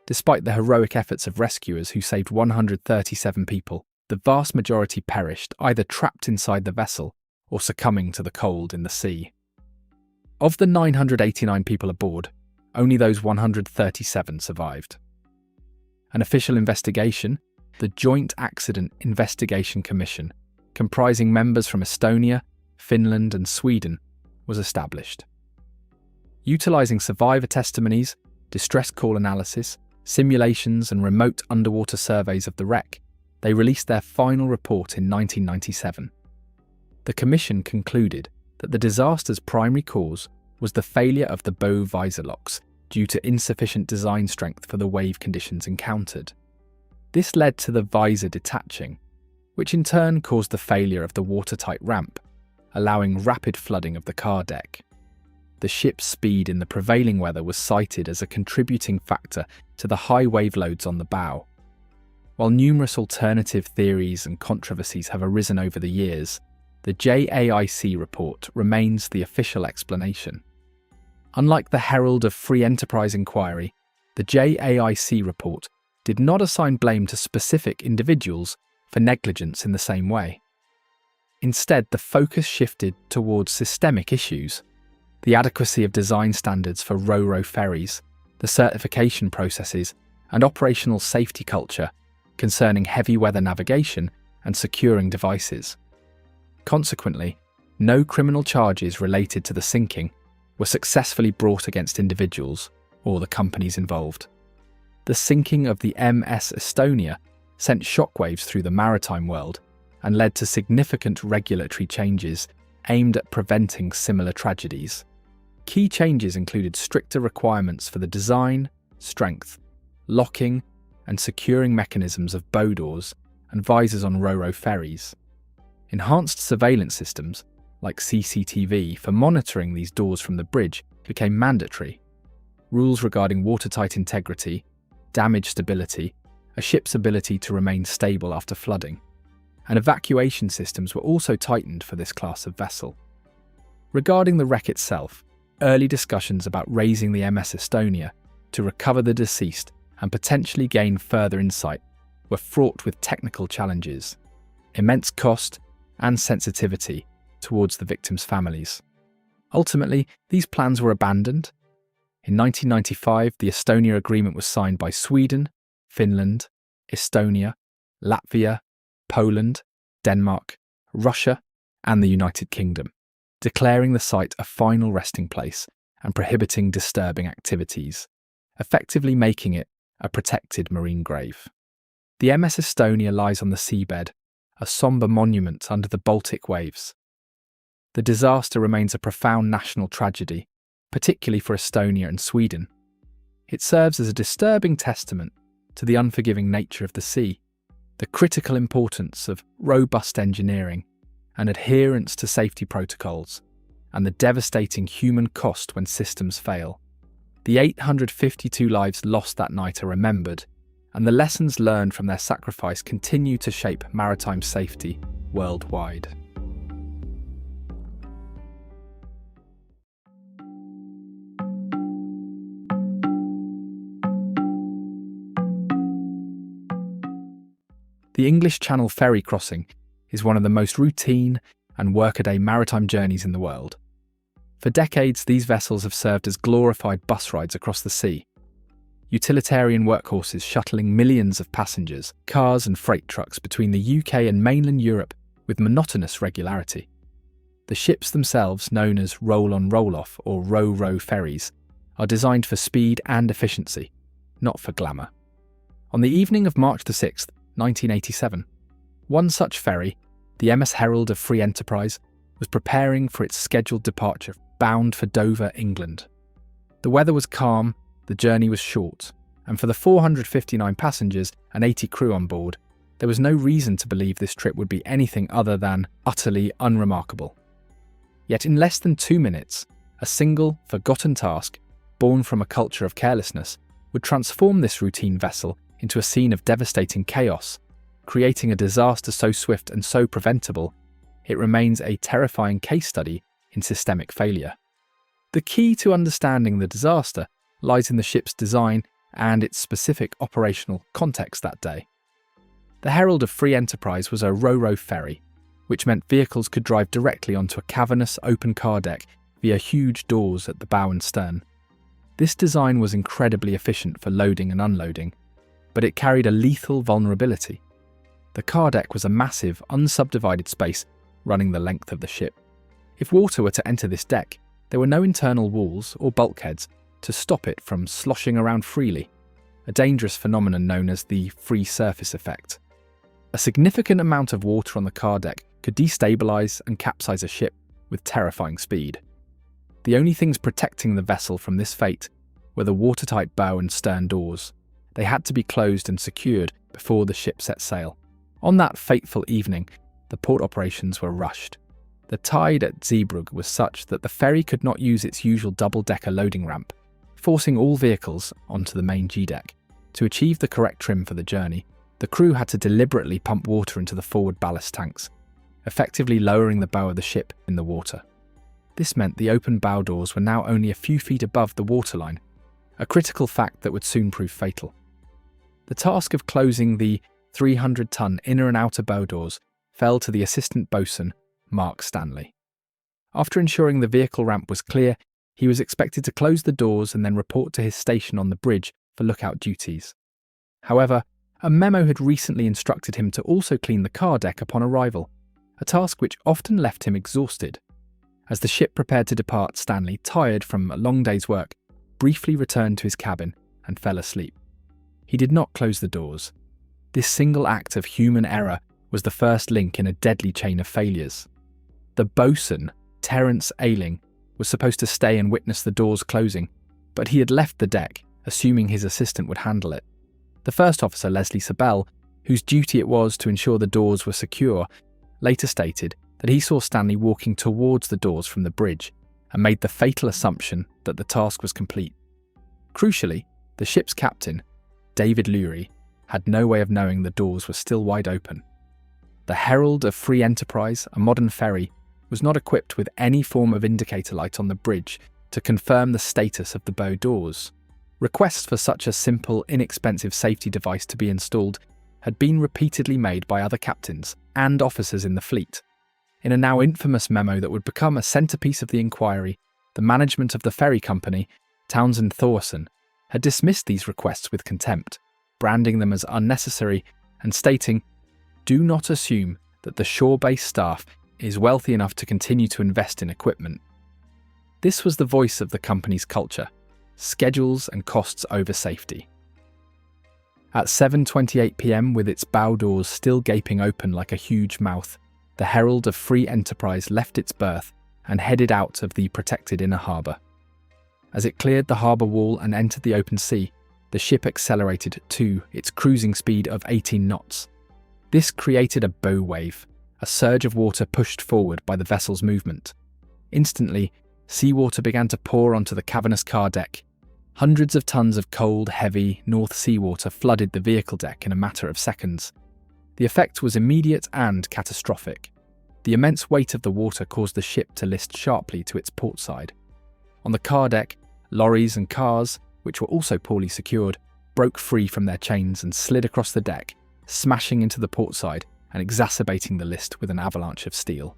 Despite the heroic efforts of rescuers who saved 137 people, the vast majority perished either trapped inside the vessel or succumbing to the cold in the sea. Of the 989 people aboard, only those 137 survived. An official investigation, the Joint Accident Investigation Commission, comprising members from Estonia, Finland and Sweden, was established. Utilising survivor testimonies, distress call analysis, simulations and remote underwater surveys of the wreck, they released their final report in 1997. The commission concluded that the disaster's primary cause was the failure of the bow visor locks due to insufficient design strength for the wave conditions encountered. This led to the visor detaching, which in turn caused the failure of the watertight ramp, allowing rapid flooding of the car deck. The ship's speed in the prevailing weather was cited as a contributing factor to the high wave loads on the bow. While numerous alternative theories and controversies have arisen over the years, the JAIC report remains the official explanation. Unlike the Herald of Free Enterprise inquiry, the JAIC report did not assign blame to specific individuals for negligence in the same way. Instead, the focus shifted towards systemic issues: the adequacy of design standards for ro-ro ferries, the certification processes, and operational safety culture concerning heavy weather navigation and securing devices. Consequently, no criminal charges related to the sinking were successfully brought against individuals or the companies involved. The sinking of the MS Estonia sent shockwaves through the maritime world and led to significant regulatory changes aimed at preventing similar tragedies. Key changes included stricter requirements for the design, strength, locking, and securing mechanisms of bow doors and visors on ro-ro ferries. Enhanced surveillance systems, like CCTV, for monitoring these doors from the bridge became mandatory. Rules regarding watertight integrity, damage stability, a ship's ability to remain stable after flooding, and evacuation systems were also tightened for this class of vessel. Regarding the wreck itself, early discussions about raising the MS Estonia to recover the deceased and potentially gain further insight were fraught with technical challenges, immense cost, and sensitivity towards the victims' families. Ultimately, these plans were abandoned. In 1995, the Estonia Agreement was signed by Sweden, Finland, Estonia, Latvia, Poland, Denmark, Russia, and the United Kingdom, declaring the site a final resting place and prohibiting disturbing activities, effectively making it a protected marine grave. The MS Estonia lies on the seabed, a sombre monument under the Baltic waves. The disaster remains a profound national tragedy, particularly for Estonia and Sweden. It serves as a disturbing testament to the unforgiving nature of the sea, the critical importance of robust engineering and adherence to safety protocols, and the devastating human cost when systems fail. The 852 lives lost that night are remembered, and the lessons learned from their sacrifice continue to shape maritime safety worldwide. The English Channel ferry crossing is one of the most routine and workaday maritime journeys in the world. For decades, these vessels have served as glorified bus rides across the sea, utilitarian workhorses shuttling millions of passengers, cars and freight trucks between the UK and mainland Europe with monotonous regularity. The ships themselves, known as roll-on roll-off or ro-ro ferries, are designed for speed and efficiency, not for glamour. On the evening of March the 6th, 1987, one such ferry, the MS Herald of Free Enterprise, was preparing for its scheduled departure, bound for Dover, England. The weather was calm, the journey was short, and for the 459 passengers and 80 crew on board, there was no reason to believe this trip would be anything other than utterly unremarkable. Yet in less than 2 minutes, a single, forgotten task, born from a culture of carelessness, would transform this routine vessel into a scene of devastating chaos, creating a disaster so swift and so preventable, it remains a terrifying case study in systemic failure. The key to understanding the disaster lies in the ship's design and its specific operational context that day. The Herald of Free Enterprise was a ro-ro ferry, which meant vehicles could drive directly onto a cavernous open car deck via huge doors at the bow and stern. This design was incredibly efficient for loading and unloading, but it carried a lethal vulnerability. The car deck was a massive, unsubdivided space running the length of the ship. If water were to enter this deck, there were no internal walls or bulkheads to stop it from sloshing around freely, a dangerous phenomenon known as the free surface effect. A significant amount of water on the car deck could destabilize and capsize a ship with terrifying speed. The only things protecting the vessel from this fate were the watertight bow and stern doors. They had to be closed and secured before the ship set sail. On that fateful evening, the port operations were rushed. The tide at Zeebrugge was such that the ferry could not use its usual double-decker loading ramp, forcing all vehicles onto the main G-deck. To achieve the correct trim for the journey, the crew had to deliberately pump water into the forward ballast tanks, effectively lowering the bow of the ship in the water. This meant the open bow doors were now only a few feet above the waterline, a critical fact that would soon prove fatal. The task of closing the 300-ton inner and outer bow doors fell to the assistant boatswain, Mark Stanley. After ensuring the vehicle ramp was clear, he was expected to close the doors and then report to his station on the bridge for lookout duties. However, a memo had recently instructed him to also clean the car deck upon arrival, a task which often left him exhausted. As the ship prepared to depart, Stanley, tired from a long day's work, briefly returned to his cabin and fell asleep. He did not close the doors. This single act of human error was the first link in a deadly chain of failures. The boatswain, Terence Ayling, was supposed to stay and witness the doors closing, but he had left the deck, assuming his assistant would handle it. The first officer, Leslie Sabell, whose duty it was to ensure the doors were secure, later stated that he saw Stanley walking towards the doors from the bridge and made the fatal assumption that the task was complete. Crucially, the ship's captain, David Lurie, had no way of knowing the doors were still wide open. The Herald of Free Enterprise, a modern ferry, was not equipped with any form of indicator light on the bridge to confirm the status of the bow doors. Requests for such a simple, inexpensive safety device to be installed had been repeatedly made by other captains and officers in the fleet. In a now infamous memo that would become a centrepiece of the inquiry, the management of the ferry company, Townsend Thorson, had dismissed these requests with contempt, branding them as unnecessary and stating, "Do not assume that the shore-based staff is wealthy enough to continue to invest in equipment." This was the voice of the company's culture: schedules and costs over safety. At 7:28 p.m, with its bow doors still gaping open like a huge mouth, the Herald of Free Enterprise left its berth and headed out of the protected inner harbour. As it cleared the harbour wall and entered the open sea, the ship accelerated to its cruising speed of 18 knots. This created a bow wave, a surge of water pushed forward by the vessel's movement. Instantly, seawater began to pour onto the cavernous car deck. Hundreds of tons of cold, heavy North Sea water flooded the vehicle deck in a matter of seconds. The effect was immediate and catastrophic. The immense weight of the water caused the ship to list sharply to its port side. On the car deck, lorries and cars, which were also poorly secured, broke free from their chains and slid across the deck, smashing into the port side and exacerbating the list with an avalanche of steel.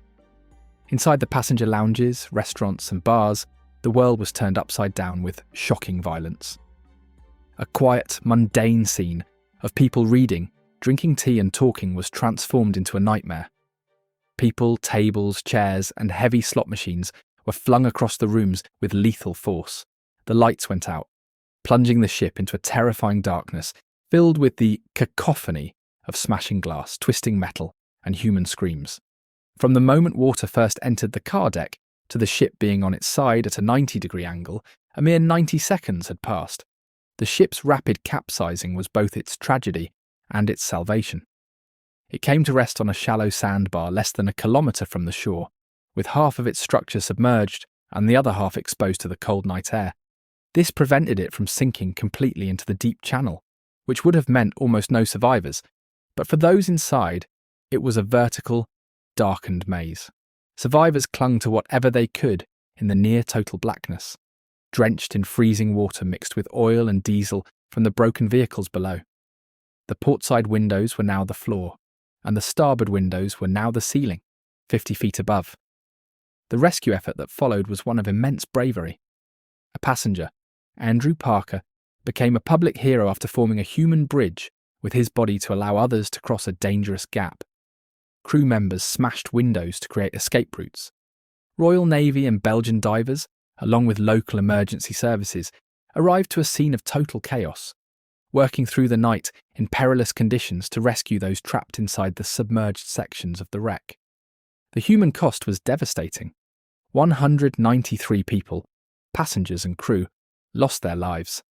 Inside the passenger lounges, restaurants and bars, the world was turned upside down with shocking violence. A quiet, mundane scene of people reading, drinking tea and talking was transformed into a nightmare. People, tables, chairs and heavy slot machines were flung across the rooms with lethal force. The lights went out, plunging the ship into a terrifying darkness filled with the cacophony of smashing glass, twisting metal and human screams. From the moment water first entered the car deck to the ship being on its side at a 90-degree angle, a mere 90 seconds had passed. The ship's rapid capsizing was both its tragedy and its salvation. It came to rest on a shallow sandbar less than a kilometre from the shore, with half of its structure submerged and the other half exposed to the cold night air. This prevented it from sinking completely into the deep channel, which would have meant almost no survivors, but for those inside, it was a vertical, darkened maze. Survivors clung to whatever they could in the near-total blackness, drenched in freezing water mixed with oil and diesel from the broken vehicles below. The portside windows were now the floor, and the starboard windows were now the ceiling, 50 feet above. The rescue effort that followed was one of immense bravery. A passenger, Andrew Parker, became a public hero after forming a human bridge with his body to allow others to cross a dangerous gap. Crew members smashed windows to create escape routes. Royal Navy and Belgian divers, along with local emergency services, arrived to a scene of total chaos, working through the night in perilous conditions to rescue those trapped inside the submerged sections of the wreck. The human cost was devastating. 193 people, passengers and crew, lost their lives.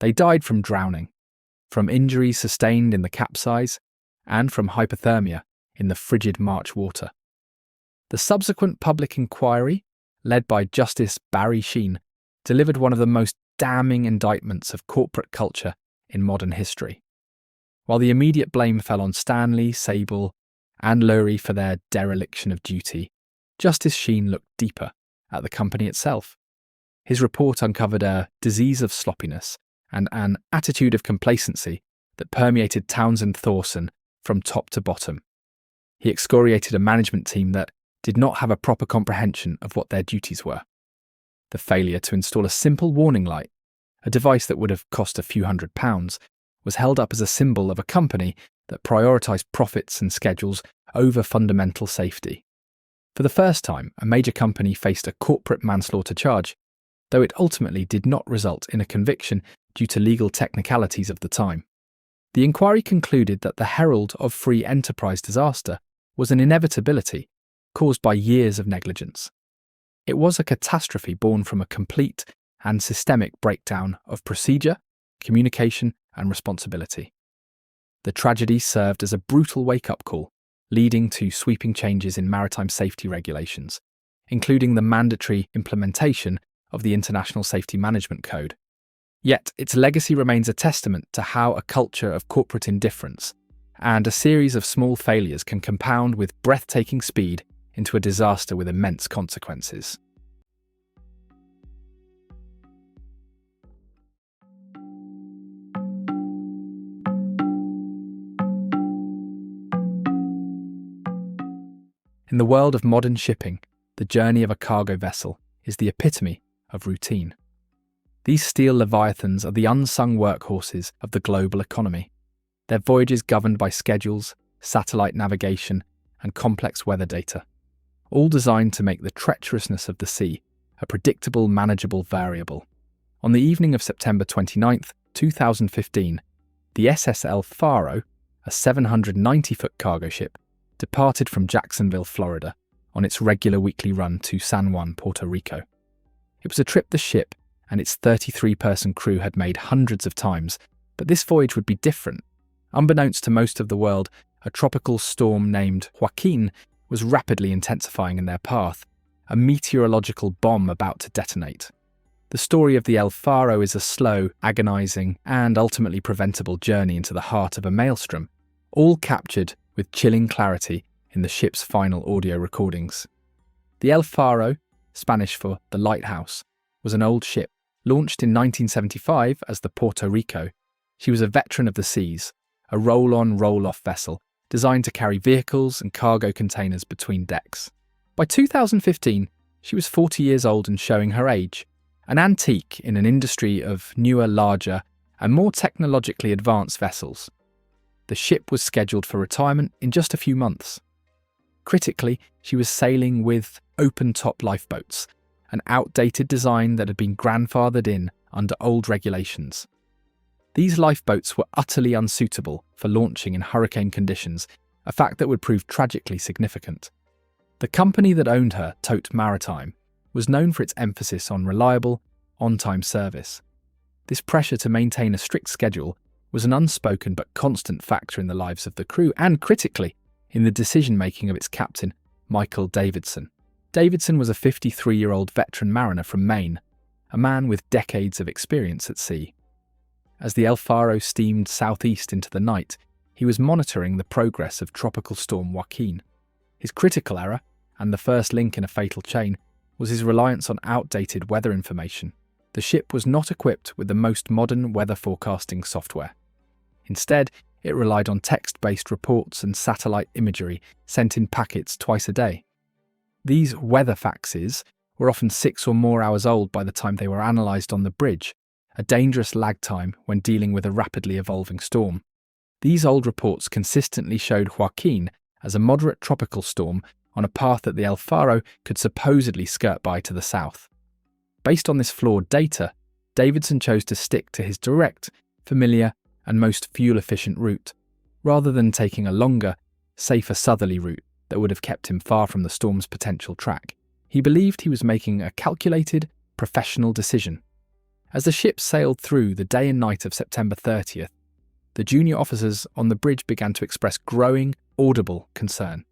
They died from drowning, from injuries sustained in the capsize, and from hypothermia in the frigid March water. The subsequent public inquiry, led by Justice Barry Sheen, delivered one of the most damning indictments of corporate culture in modern history. While the immediate blame fell on Stanley, Sewol, and Lurie for their dereliction of duty, Justice Sheen looked deeper at the company itself. His report uncovered a disease of sloppiness and an attitude of complacency that permeated Townsend Thorson from top to bottom. He excoriated a management team that did not have a proper comprehension of what their duties were. The failure to install a simple warning light, a device that would have cost a few £100, was held up as a symbol of a company that prioritised profits and schedules over fundamental safety. For the first time, a major company faced a corporate manslaughter charge, though it ultimately did not result in a conviction due to legal technicalities of the time. The inquiry concluded that the Herald of Free Enterprise disaster was an inevitability caused by years of negligence. It was a catastrophe born from a complete and systemic breakdown of procedure, communication, and responsibility. The tragedy served as a brutal wake-up call, leading to sweeping changes in maritime safety regulations, including the mandatory implementation of the International Safety Management Code. Yet its legacy remains a testament to how a culture of corporate indifference and a series of small failures can compound with breathtaking speed into a disaster with immense consequences. In the world of modern shipping, the journey of a cargo vessel is the epitome of routine. These steel leviathans are the unsung workhorses of the global economy, their voyages governed by schedules, satellite navigation, and complex weather data, all designed to make the treacherousness of the sea a predictable, manageable variable. On the evening of September 29, 2015, the SSL Faro, a 790-foot cargo ship, departed from Jacksonville, Florida, on its regular weekly run to San Juan, Puerto Rico. It was a trip the ship and its 33-person crew had made hundreds of times, but this voyage would be different. Unbeknownst to most of the world, a tropical storm named Joaquin was rapidly intensifying in their path, a meteorological bomb about to detonate. The story of the El Faro is a slow, agonizing, and ultimately preventable journey into the heart of a maelstrom, all captured with chilling clarity in the ship's final audio recordings. The El Faro, Spanish for the lighthouse, was an old ship. Launched in 1975 as the Puerto Rico, she was a veteran of the seas, a roll-on, roll-off vessel designed to carry vehicles and cargo containers between decks. By 2015, she was 40 years old and showing her age, an antique in an industry of newer, larger, and more technologically advanced vessels. The ship was scheduled for retirement in just a few months. Critically, she was sailing with open-top lifeboats, an outdated design that had been grandfathered in under old regulations. These lifeboats were utterly unsuitable for launching in hurricane conditions, a fact that would prove tragically significant. The company that owned her, Tote Maritime, was known for its emphasis on reliable, on-time service. This pressure to maintain a strict schedule was an unspoken but constant factor in the lives of the crew and, critically, in the decision-making of its captain, Michael Davidson. Davidson was a 53-year-old veteran mariner from Maine, a man with decades of experience at sea. As the El Faro steamed southeast into the night, he was monitoring the progress of Tropical Storm Joaquin. His critical error, and the first link in a fatal chain, was his reliance on outdated weather information. The ship was not equipped with the most modern weather forecasting software. Instead, it relied on text-based reports and satellite imagery sent in packets twice a day. These weather faxes were often 6 or more hours old by the time they were analysed on the bridge, a dangerous lag time when dealing with a rapidly evolving storm. These old reports consistently showed Joaquin as a moderate tropical storm on a path that the El Faro could supposedly skirt by to the south. Based on this flawed data, Davidson chose to stick to his direct, familiar, and most fuel-efficient route, rather than taking a longer, safer southerly route that would have kept him far from the storm's potential track. He believed he was making a calculated, professional decision. As the ship sailed through the day and night of September 30th, the junior officers on the bridge began to express growing, audible concern.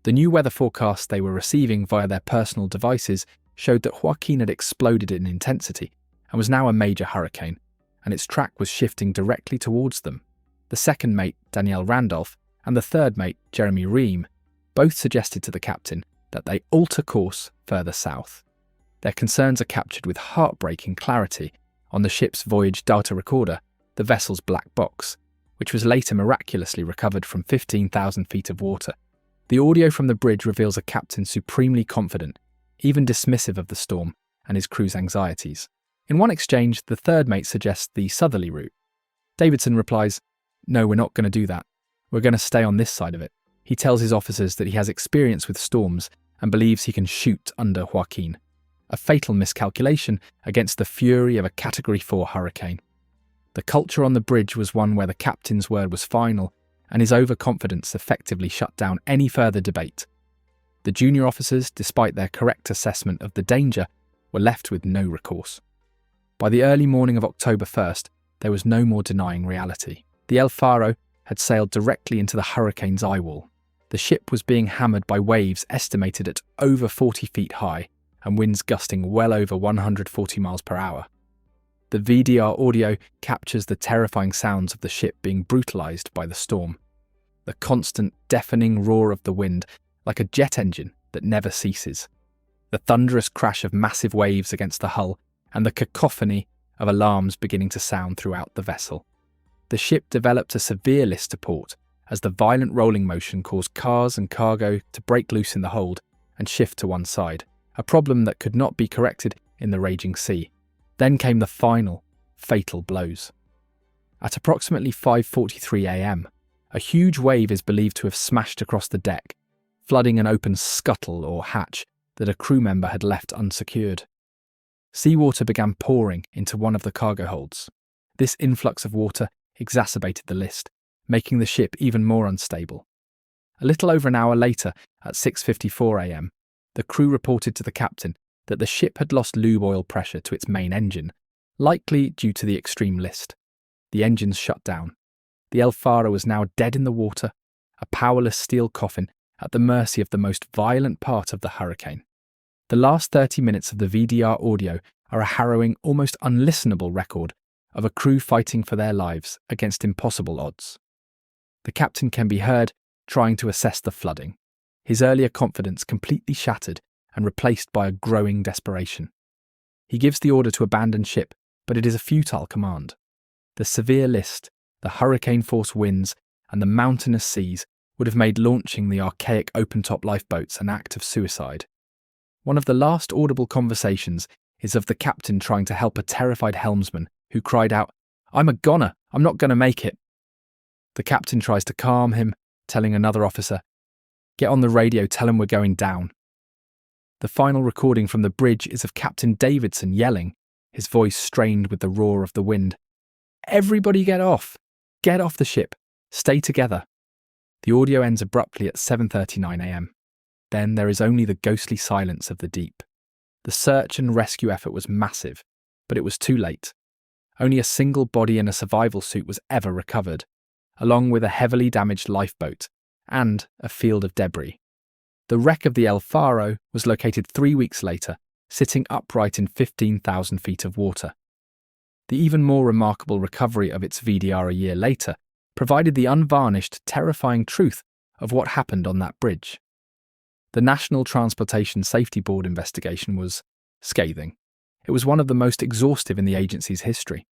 The new weather forecasts they were receiving via their personal devices showed that Joaquin had exploded in intensity and was now a major hurricane, and its track was shifting directly towards them. The second mate, Danielle Randolph, and the third mate, Jeremy Ream, both suggested to the captain that they alter course further south. Their concerns are captured with heartbreaking clarity on the ship's voyage data recorder, the vessel's black box, which was later miraculously recovered from 15,000 feet of water. The audio from the bridge reveals a captain supremely confident, even dismissive of the storm and his crew's anxieties. In one exchange, the third mate suggests the southerly route. Davidson replies, "No, we're not going to do that. We're going to stay on this side of it." He tells his officers that he has experience with storms and believes he can shoot under Joaquin, a fatal miscalculation against the fury of a Category 4 hurricane. The culture on the bridge was one where the captain's word was final, and his overconfidence effectively shut down any further debate. The junior officers, despite their correct assessment of the danger, were left with no recourse. By the early morning of October 1st, there was no more denying reality. The El Faro had sailed directly into the hurricane's eye wall. The ship was being hammered by waves estimated at over 40 feet high and winds gusting well over 140 miles per hour. The VDR audio captures the terrifying sounds of the ship being brutalized by the storm. The constant, deafening roar of the wind, like a jet engine that never ceases. The thunderous crash of massive waves against the hull, and the cacophony of alarms beginning to sound throughout the vessel. The ship developed a severe list to port, as the violent rolling motion caused cars and cargo to break loose in the hold and shift to one side, a problem that could not be corrected in the raging sea. Then came the final, fatal blows. At approximately 5:43 a.m, a huge wave is believed to have smashed across the deck, flooding an open scuttle or hatch that a crew member had left unsecured. Seawater began pouring into one of the cargo holds. This influx of water exacerbated the list, making the ship even more unstable. A little over an hour later, at 6:54 a.m, the crew reported to the captain that the ship had lost lube oil pressure to its main engine, likely due to the extreme list. The engines shut down. The El Faro was now dead in the water, a powerless steel coffin at the mercy of the most violent part of the hurricane. The last 30 minutes of the VDR audio are a harrowing, almost unlistenable record of a crew fighting for their lives against impossible odds. The captain can be heard trying to assess the flooding, his earlier confidence completely shattered and replaced by a growing desperation. He gives the order to abandon ship, but it is a futile command. The severe list, the hurricane-force winds, and the mountainous seas would have made launching the archaic open-top lifeboats an act of suicide. One of the last audible conversations is of the captain trying to help a terrified helmsman who cried out, "I'm a goner, I'm not going to make it." The captain tries to calm him, telling another officer, "Get on the radio, tell him we're going down." The final recording from the bridge is of Captain Davidson yelling, his voice strained with the roar of the wind, "Everybody get off! Get off the ship! Stay together!" The audio ends abruptly at 7:39 a.m. Then there is only the ghostly silence of the deep. The search and rescue effort was massive, but it was too late. Only a single body in a survival suit was ever recovered, along with a heavily damaged lifeboat and a field of debris. The wreck of the El Faro was located 3 weeks later, sitting upright in 15,000 feet of water. The even more remarkable recovery of its VDR a year later provided the unvarnished, terrifying truth of what happened on that bridge. The National Transportation Safety Board investigation was scathing. It was one of the most exhaustive in the agency's history.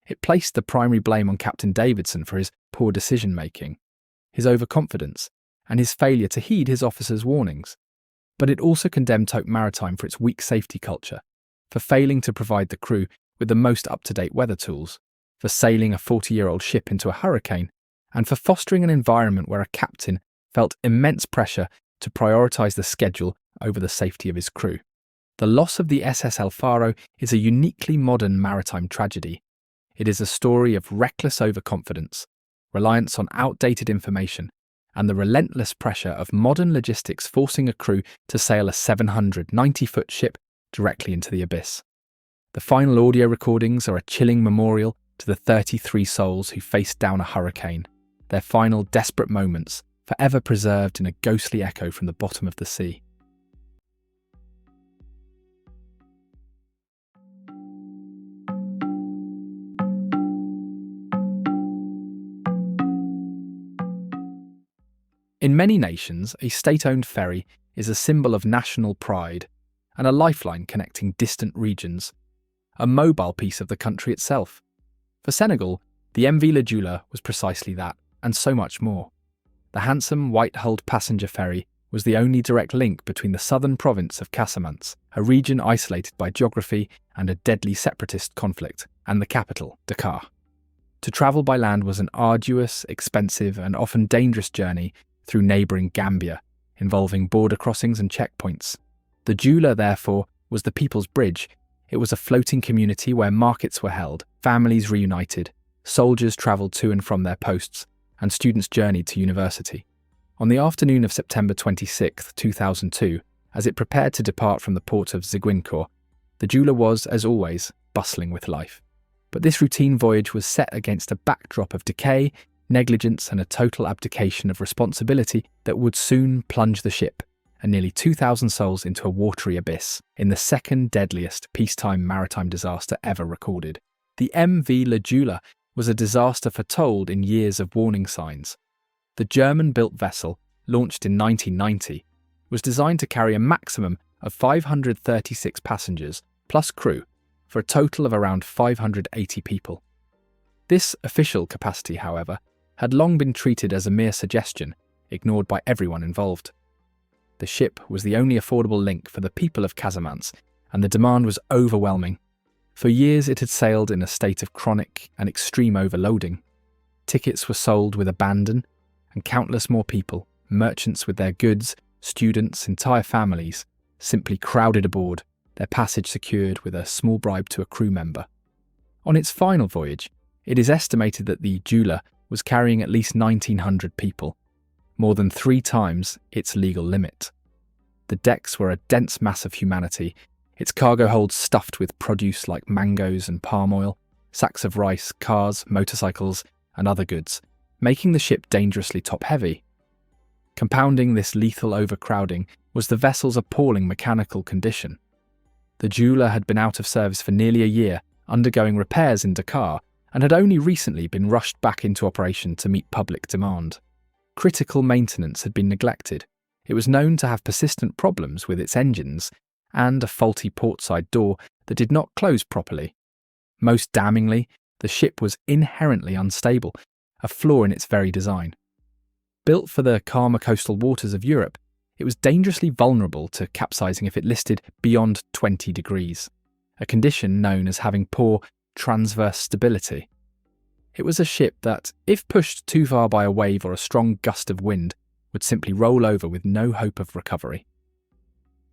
It placed the primary blame on Captain Davidson for his poor decision-making, his overconfidence, and his failure to heed his officers' warnings. But it also condemned Toke Maritime for its weak safety culture, for failing to provide the crew with the most up-to-date weather tools, for sailing a 40-year-old ship into a hurricane, and for fostering an environment where a captain felt immense pressure to prioritise the schedule over the safety of his crew. The loss of the SSL Faro is a uniquely modern maritime tragedy. It is a story of reckless overconfidence, reliance on outdated information, and the relentless pressure of modern logistics forcing a crew to sail a 790-foot ship directly into the abyss. The final audio recordings are a chilling memorial to the 33 souls who faced down a hurricane, their final desperate moments forever preserved in a ghostly echo from the bottom of the sea. In many nations, a state-owned ferry is a symbol of national pride and a lifeline connecting distant regions, a mobile piece of the country itself. For Senegal, the MV La Joola was precisely that, and so much more. The handsome, white-hulled passenger ferry was the only direct link between the southern province of Casamance, a region isolated by geography and a deadly separatist conflict, and the capital, Dakar. To travel by land was an arduous, expensive, and often dangerous journey through neighbouring Gambia, involving border crossings and checkpoints. The Joola, therefore, was the people's bridge. It was a floating community where markets were held, families reunited, soldiers travelled to and from their posts, and students journeyed to university. On the afternoon of September 26, 2002, as it prepared to depart from the port of Ziguinchor, the Joola was, as always, bustling with life. But this routine voyage was set against a backdrop of decay, negligence, and a total abdication of responsibility that would soon plunge the ship and nearly 2,000 souls into a watery abyss in the second deadliest peacetime maritime disaster ever recorded. The MV La Joola was a disaster foretold in years of warning signs. The German-built vessel, launched in 1990, was designed to carry a maximum of 536 passengers plus crew for a total of around 580 people. This official capacity, however, had long been treated as a mere suggestion, ignored by everyone involved. The ship was the only affordable link for the people of Casamance, and the demand was overwhelming. For years it had sailed in a state of chronic and extreme overloading. Tickets were sold with abandon, and countless more people, merchants with their goods, students, entire families, simply crowded aboard, their passage secured with a small bribe to a crew member. On its final voyage, it is estimated that the Joola was carrying at least 1,900 people, more than 3 times its legal limit. The decks were a dense mass of humanity, its cargo holds stuffed with produce like mangoes and palm oil, sacks of rice, cars, motorcycles, and other goods, making the ship dangerously top-heavy. Compounding this lethal overcrowding was the vessel's appalling mechanical condition. The Joola had been out of service for nearly a year, undergoing repairs in Dakar, and had only recently been rushed back into operation to meet public demand. Critical maintenance had been neglected. It was known to have persistent problems with its engines and a faulty portside door that did not close properly. Most damningly, the ship was inherently unstable, a flaw in its very design. Built for the calmer coastal waters of Europe, it was dangerously vulnerable to capsizing if it listed beyond 20 degrees, a condition known as having poor transverse stability. It was a ship that, if pushed too far by a wave or a strong gust of wind, would simply roll over with no hope of recovery.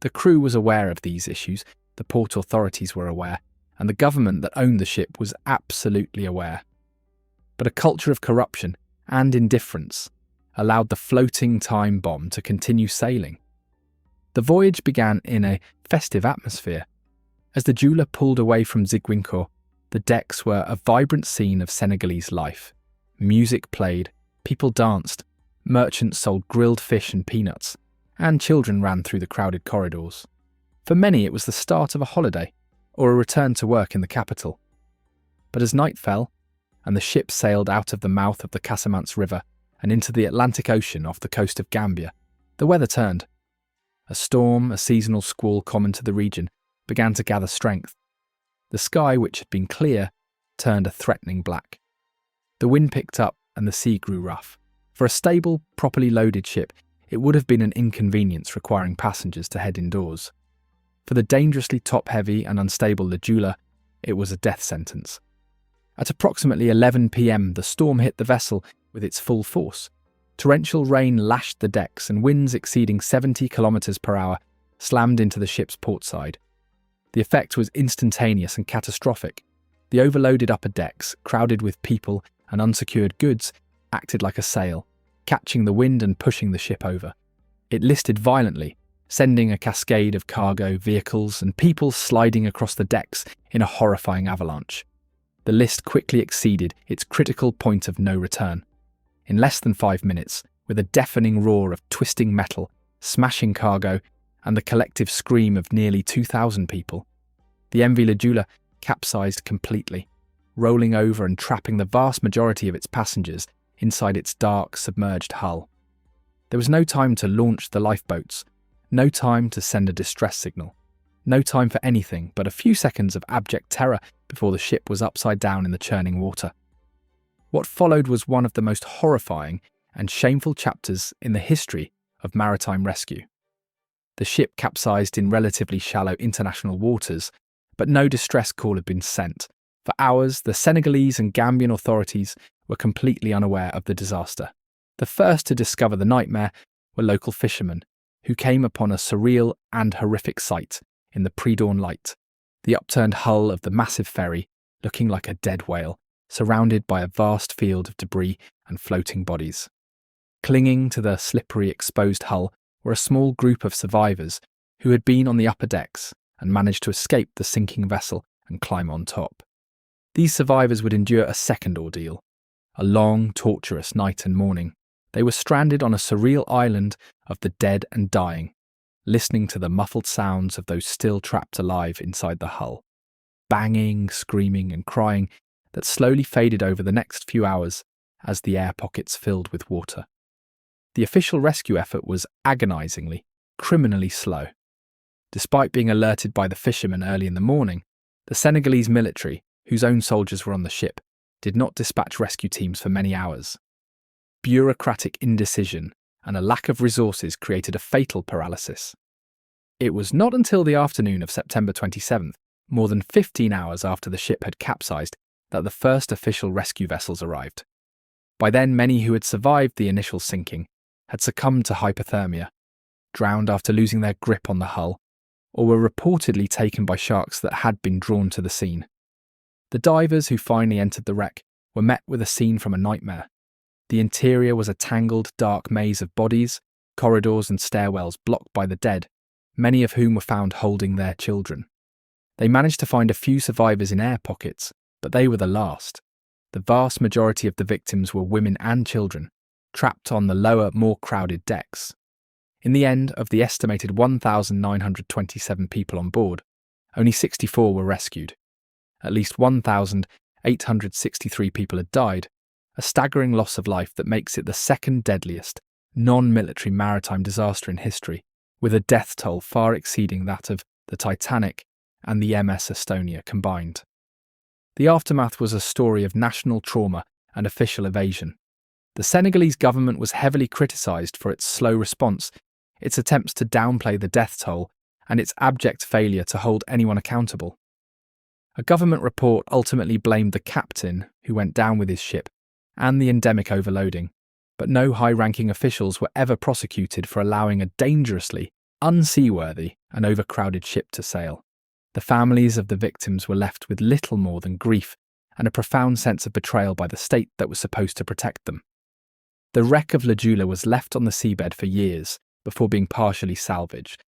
The crew was aware of these issues, the port authorities were aware, and the government that owned the ship was absolutely aware. But a culture of corruption and indifference allowed the floating time bomb to continue sailing. The voyage began in a festive atmosphere. As the Joola pulled away from Ziguinchor, the decks were a vibrant scene of Senegalese life. Music played, people danced, merchants sold grilled fish and peanuts, and children ran through the crowded corridors. For many it was the start of a holiday, or a return to work in the capital. But as night fell, and the ship sailed out of the mouth of the Casamance River and into the Atlantic Ocean off the coast of Gambia, the weather turned. A storm, a seasonal squall common to the region, began to gather strength. The sky, which had been clear, turned a threatening black. The wind picked up and the sea grew rough. For a stable, properly loaded ship, it would have been an inconvenience requiring passengers to head indoors. For the dangerously top-heavy and unstable Joola, it was a death sentence. At approximately 11 p.m, the storm hit the vessel with its full force. Torrential rain lashed the decks and winds exceeding 70 kilometers per hour slammed into the ship's port side. The effect was instantaneous and catastrophic. The overloaded upper decks, crowded with people and unsecured goods, acted like a sail, catching the wind and pushing the ship over. It listed violently, sending a cascade of cargo, vehicles, and people sliding across the decks in a horrifying avalanche. The list quickly exceeded its critical point of no return. In less than 5 minutes, with a deafening roar of twisting metal, smashing cargo, and the collective scream of nearly 2,000 people, the MV Joola capsized completely, rolling over and trapping the vast majority of its passengers inside its dark, submerged hull. There was no time to launch the lifeboats, no time to send a distress signal, no time for anything but a few seconds of abject terror before the ship was upside down in the churning water. What followed was one of the most horrifying and shameful chapters in the history of maritime rescue. The ship capsized in relatively shallow international waters, but no distress call had been sent. For hours, the Senegalese and Gambian authorities were completely unaware of the disaster. The first to discover the nightmare were local fishermen, who came upon a surreal and horrific sight in the pre-dawn light, the upturned hull of the massive ferry looking like a dead whale, surrounded by a vast field of debris and floating bodies. Clinging to the slippery, exposed hull were a small group of survivors who had been on the upper decks and managed to escape the sinking vessel and climb on top. These survivors would endure a second ordeal, a long, torturous night and morning. They were stranded on a surreal island of the dead and dying, listening to the muffled sounds of those still trapped alive inside the hull, banging, screaming and crying that slowly faded over the next few hours as the air pockets filled with water. The official rescue effort was agonizingly, criminally slow. Despite being alerted by the fishermen early in the morning, the Senegalese military, whose own soldiers were on the ship, did not dispatch rescue teams for many hours. Bureaucratic indecision and a lack of resources created a fatal paralysis. It was not until the afternoon of September 27th, more than 15 hours after the ship had capsized, that the first official rescue vessels arrived. By then, many who had survived the initial sinking had succumbed to hypothermia, drowned after losing their grip on the hull, or were reportedly taken by sharks that had been drawn to the scene. The divers who finally entered the wreck were met with a scene from a nightmare. The interior was a tangled, dark maze of bodies, corridors and stairwells blocked by the dead, many of whom were found holding their children. They managed to find a few survivors in air pockets, but they were the last. The vast majority of the victims were women and children, trapped on the lower, more crowded decks. In the end, of the estimated 1,927 people on board, only 64 were rescued. At least 1,863 people had died, a staggering loss of life that makes it the second deadliest non-military maritime disaster in history, with a death toll far exceeding that of the Titanic and the MS Estonia combined. The aftermath was a story of national trauma and official evasion. The Senegalese government was heavily criticised for its slow response, its attempts to downplay the death toll, and its abject failure to hold anyone accountable. A government report ultimately blamed the captain, who went down with his ship, and the endemic overloading, but no high-ranking officials were ever prosecuted for allowing a dangerously unseaworthy and overcrowded ship to sail. The families of the victims were left with little more than grief and a profound sense of betrayal by the state that was supposed to protect them. The wreck of Joola was left on the seabed for years before being partially salvaged.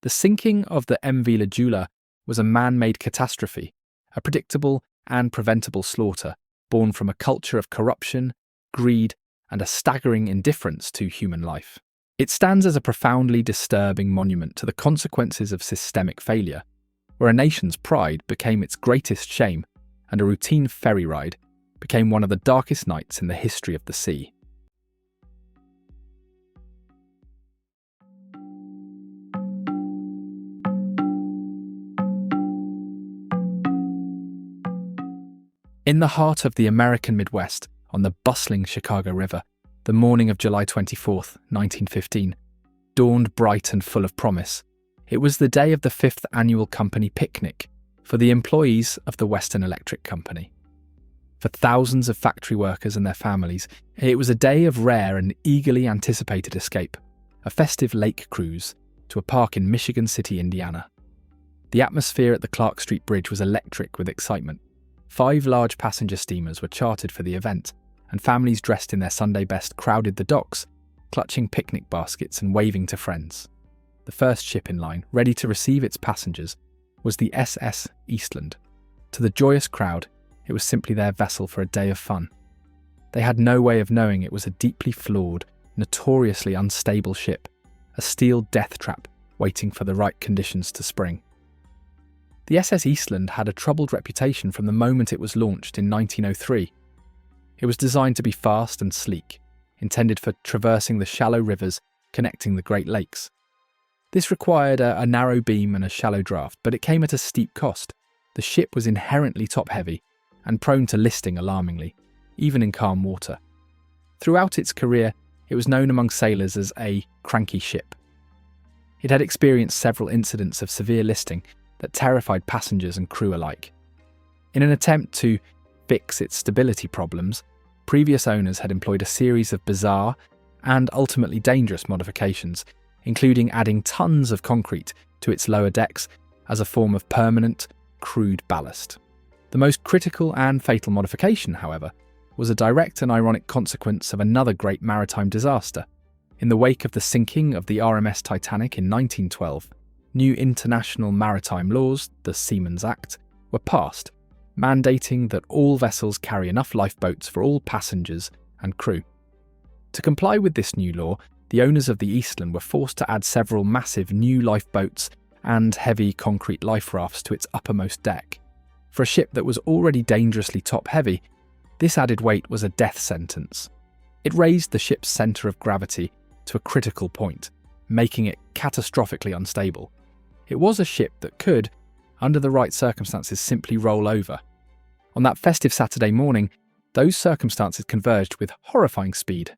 The sinking of the MV Joola was a man-made catastrophe, a predictable and preventable slaughter born from a culture of corruption, greed, and a staggering indifference to human life. It stands as a profoundly disturbing monument to the consequences of systemic failure, where a nation's pride became its greatest shame and a routine ferry ride became one of the darkest nights in the history of the sea. In the heart of the American Midwest, on the bustling Chicago River, the morning of July 24, 1915, dawned bright and full of promise. It was the day of the 5th annual company picnic for the employees of the Western Electric Company. For thousands of factory workers and their families, it was a day of rare and eagerly anticipated escape, a festive lake cruise to a park in Michigan City, Indiana. The atmosphere at the Clark Street Bridge was electric with excitement. 5 large passenger steamers were chartered for the event, and families dressed in their Sunday best crowded the docks, clutching picnic baskets and waving to friends. The first ship in line, ready to receive its passengers, was the SS Eastland. To the joyous crowd, it was simply their vessel for a day of fun. They had no way of knowing it was a deeply flawed, notoriously unstable ship, a steel death trap waiting for the right conditions to spring. The SS Eastland had a troubled reputation from the moment it was launched in 1903. It was designed to be fast and sleek, intended for traversing the shallow rivers connecting the Great Lakes. This required a narrow beam and a shallow draft, but it came at a steep cost. The ship was inherently top-heavy and prone to listing alarmingly, even in calm water. Throughout its career, it was known among sailors as a cranky ship. It had experienced several incidents of severe listing that terrified passengers and crew alike. In an attempt to fix its stability problems, previous owners had employed a series of bizarre and ultimately dangerous modifications, including adding tons of concrete to its lower decks as a form of permanent, crude ballast. The most critical and fatal modification, however, was a direct and ironic consequence of another great maritime disaster. In the wake of the sinking of the RMS Titanic in 1912, new international maritime laws, the Seamen's Act, were passed, mandating that all vessels carry enough lifeboats for all passengers and crew. To comply with this new law, the owners of the Eastland were forced to add several massive new lifeboats and heavy concrete life rafts to its uppermost deck. For a ship that was already dangerously top-heavy, this added weight was a death sentence. It raised the ship's centre of gravity to a critical point, making it catastrophically unstable. It was a ship that could, under the right circumstances, simply roll over. On that festive Saturday morning, those circumstances converged with horrifying speed.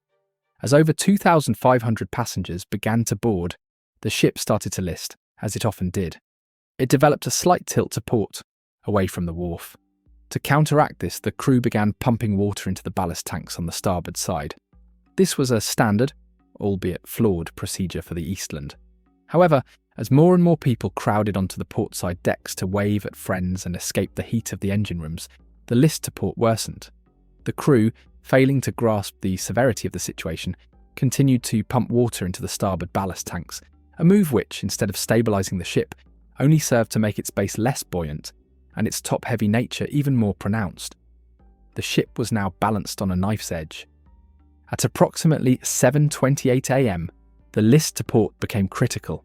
As over 2,500 passengers began to board, the ship started to list, as it often did. It developed a slight tilt to port, away from the wharf. To counteract this, the crew began pumping water into the ballast tanks on the starboard side. This was a standard, albeit flawed, procedure for the Eastland. However, as more and more people crowded onto the portside decks to wave at friends and escape the heat of the engine rooms, the list to port worsened. The crew, failing to grasp the severity of the situation, continued to pump water into the starboard ballast tanks, a move which, instead of stabilising the ship, only served to make its base less buoyant and its top-heavy nature even more pronounced. The ship was now balanced on a knife's edge. At approximately 7:28 a.m, the list to port became critical.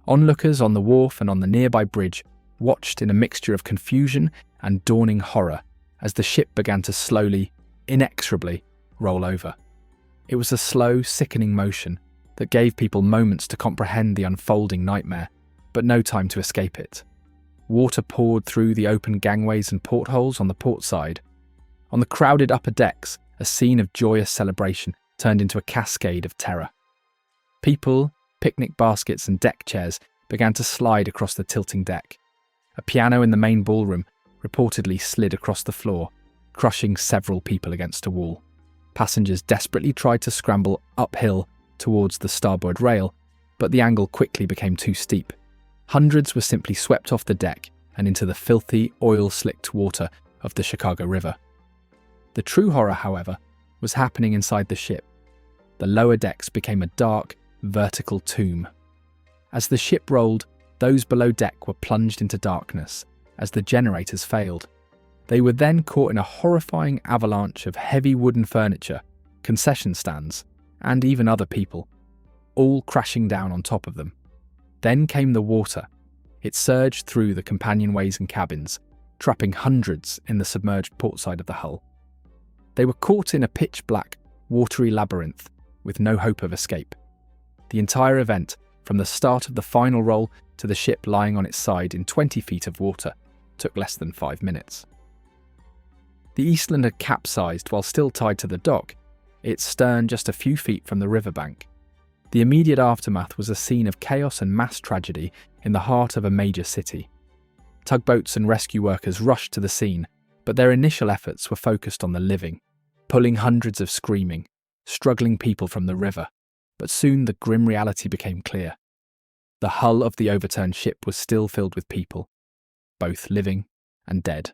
Onlookers on the wharf and on the nearby bridge watched in a mixture of confusion and dawning horror as the ship began to slowly, inexorably, roll over. It was a slow, sickening motion that gave people moments to comprehend the unfolding nightmare, but no time to escape it. Water poured through the open gangways and portholes on the port side. On the crowded upper decks, a scene of joyous celebration turned into a cascade of terror. People, picnic baskets and deck chairs began to slide across the tilting deck. A piano in the main ballroom reportedly slid across the floor, crushing several people against a wall. Passengers desperately tried to scramble uphill towards the starboard rail, but the angle quickly became too steep. Hundreds were simply swept off the deck and into the filthy, oil-slicked water of the Chicago River. The true horror, however, was happening inside the ship. The lower decks became a dark, vertical tomb. As the ship rolled, those below deck were plunged into darkness as the generators failed. They were then caught in a horrifying avalanche of heavy wooden furniture, concession stands, and even other people, all crashing down on top of them. Then came the water. It surged through the companionways and cabins, trapping hundreds in the submerged port side of the hull. They were caught in a pitch-black, watery labyrinth with no hope of escape. The entire event, from the start of the final roll to the ship lying on its side in 20 feet of water, took less than 5 minutes. The Eastland had capsized while still tied to the dock, its stern just a few feet from the riverbank. The immediate aftermath was a scene of chaos and mass tragedy in the heart of a major city. Tugboats and rescue workers rushed to the scene, but their initial efforts were focused on the living, pulling hundreds of screaming, struggling people from the river. But soon the grim reality became clear. The hull of the overturned ship was still filled with people, both living and dead.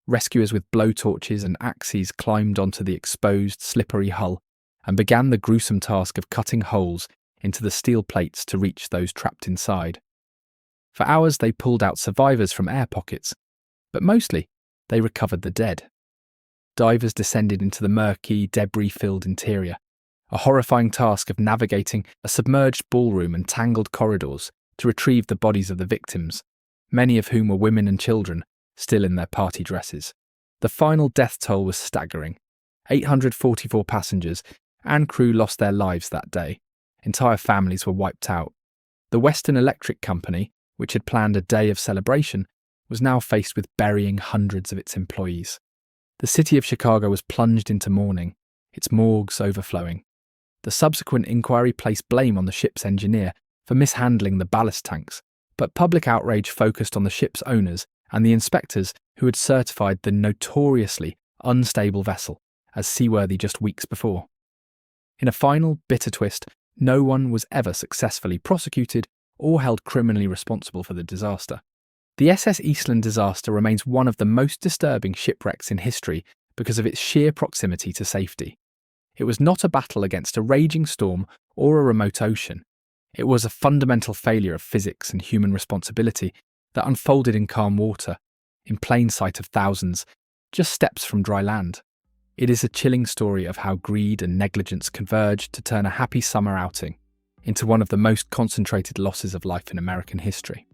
Rescuers with blowtorches and axes climbed onto the exposed, slippery hull and began the gruesome task of cutting holes into the steel plates to reach those trapped inside. For hours they pulled out survivors from air pockets, but mostly they recovered the dead. Divers descended into the murky, debris-filled interior, a horrifying task of navigating a submerged ballroom and tangled corridors to retrieve the bodies of the victims, many of whom were women and children, still in their party dresses. The final death toll was staggering. 844 passengers and crew lost their lives that day. Entire families were wiped out. The Western Electric Company, which had planned a day of celebration, was now faced with burying hundreds of its employees. The city of Chicago was plunged into mourning, its morgues overflowing. The subsequent inquiry placed blame on the ship's engineer for mishandling the ballast tanks, but public outrage focused on the ship's owners and the inspectors who had certified the notoriously unstable vessel as seaworthy just weeks before. In a final, bitter twist, no one was ever successfully prosecuted or held criminally responsible for the disaster. The SS Eastland disaster remains one of the most disturbing shipwrecks in history because of its sheer proximity to safety. It was not a battle against a raging storm or a remote ocean. It was a fundamental failure of physics and human responsibility that unfolded in calm water, in plain sight of thousands, just steps from dry land. It is a chilling story of how greed and negligence converged to turn a happy summer outing into one of the most concentrated losses of life in American history.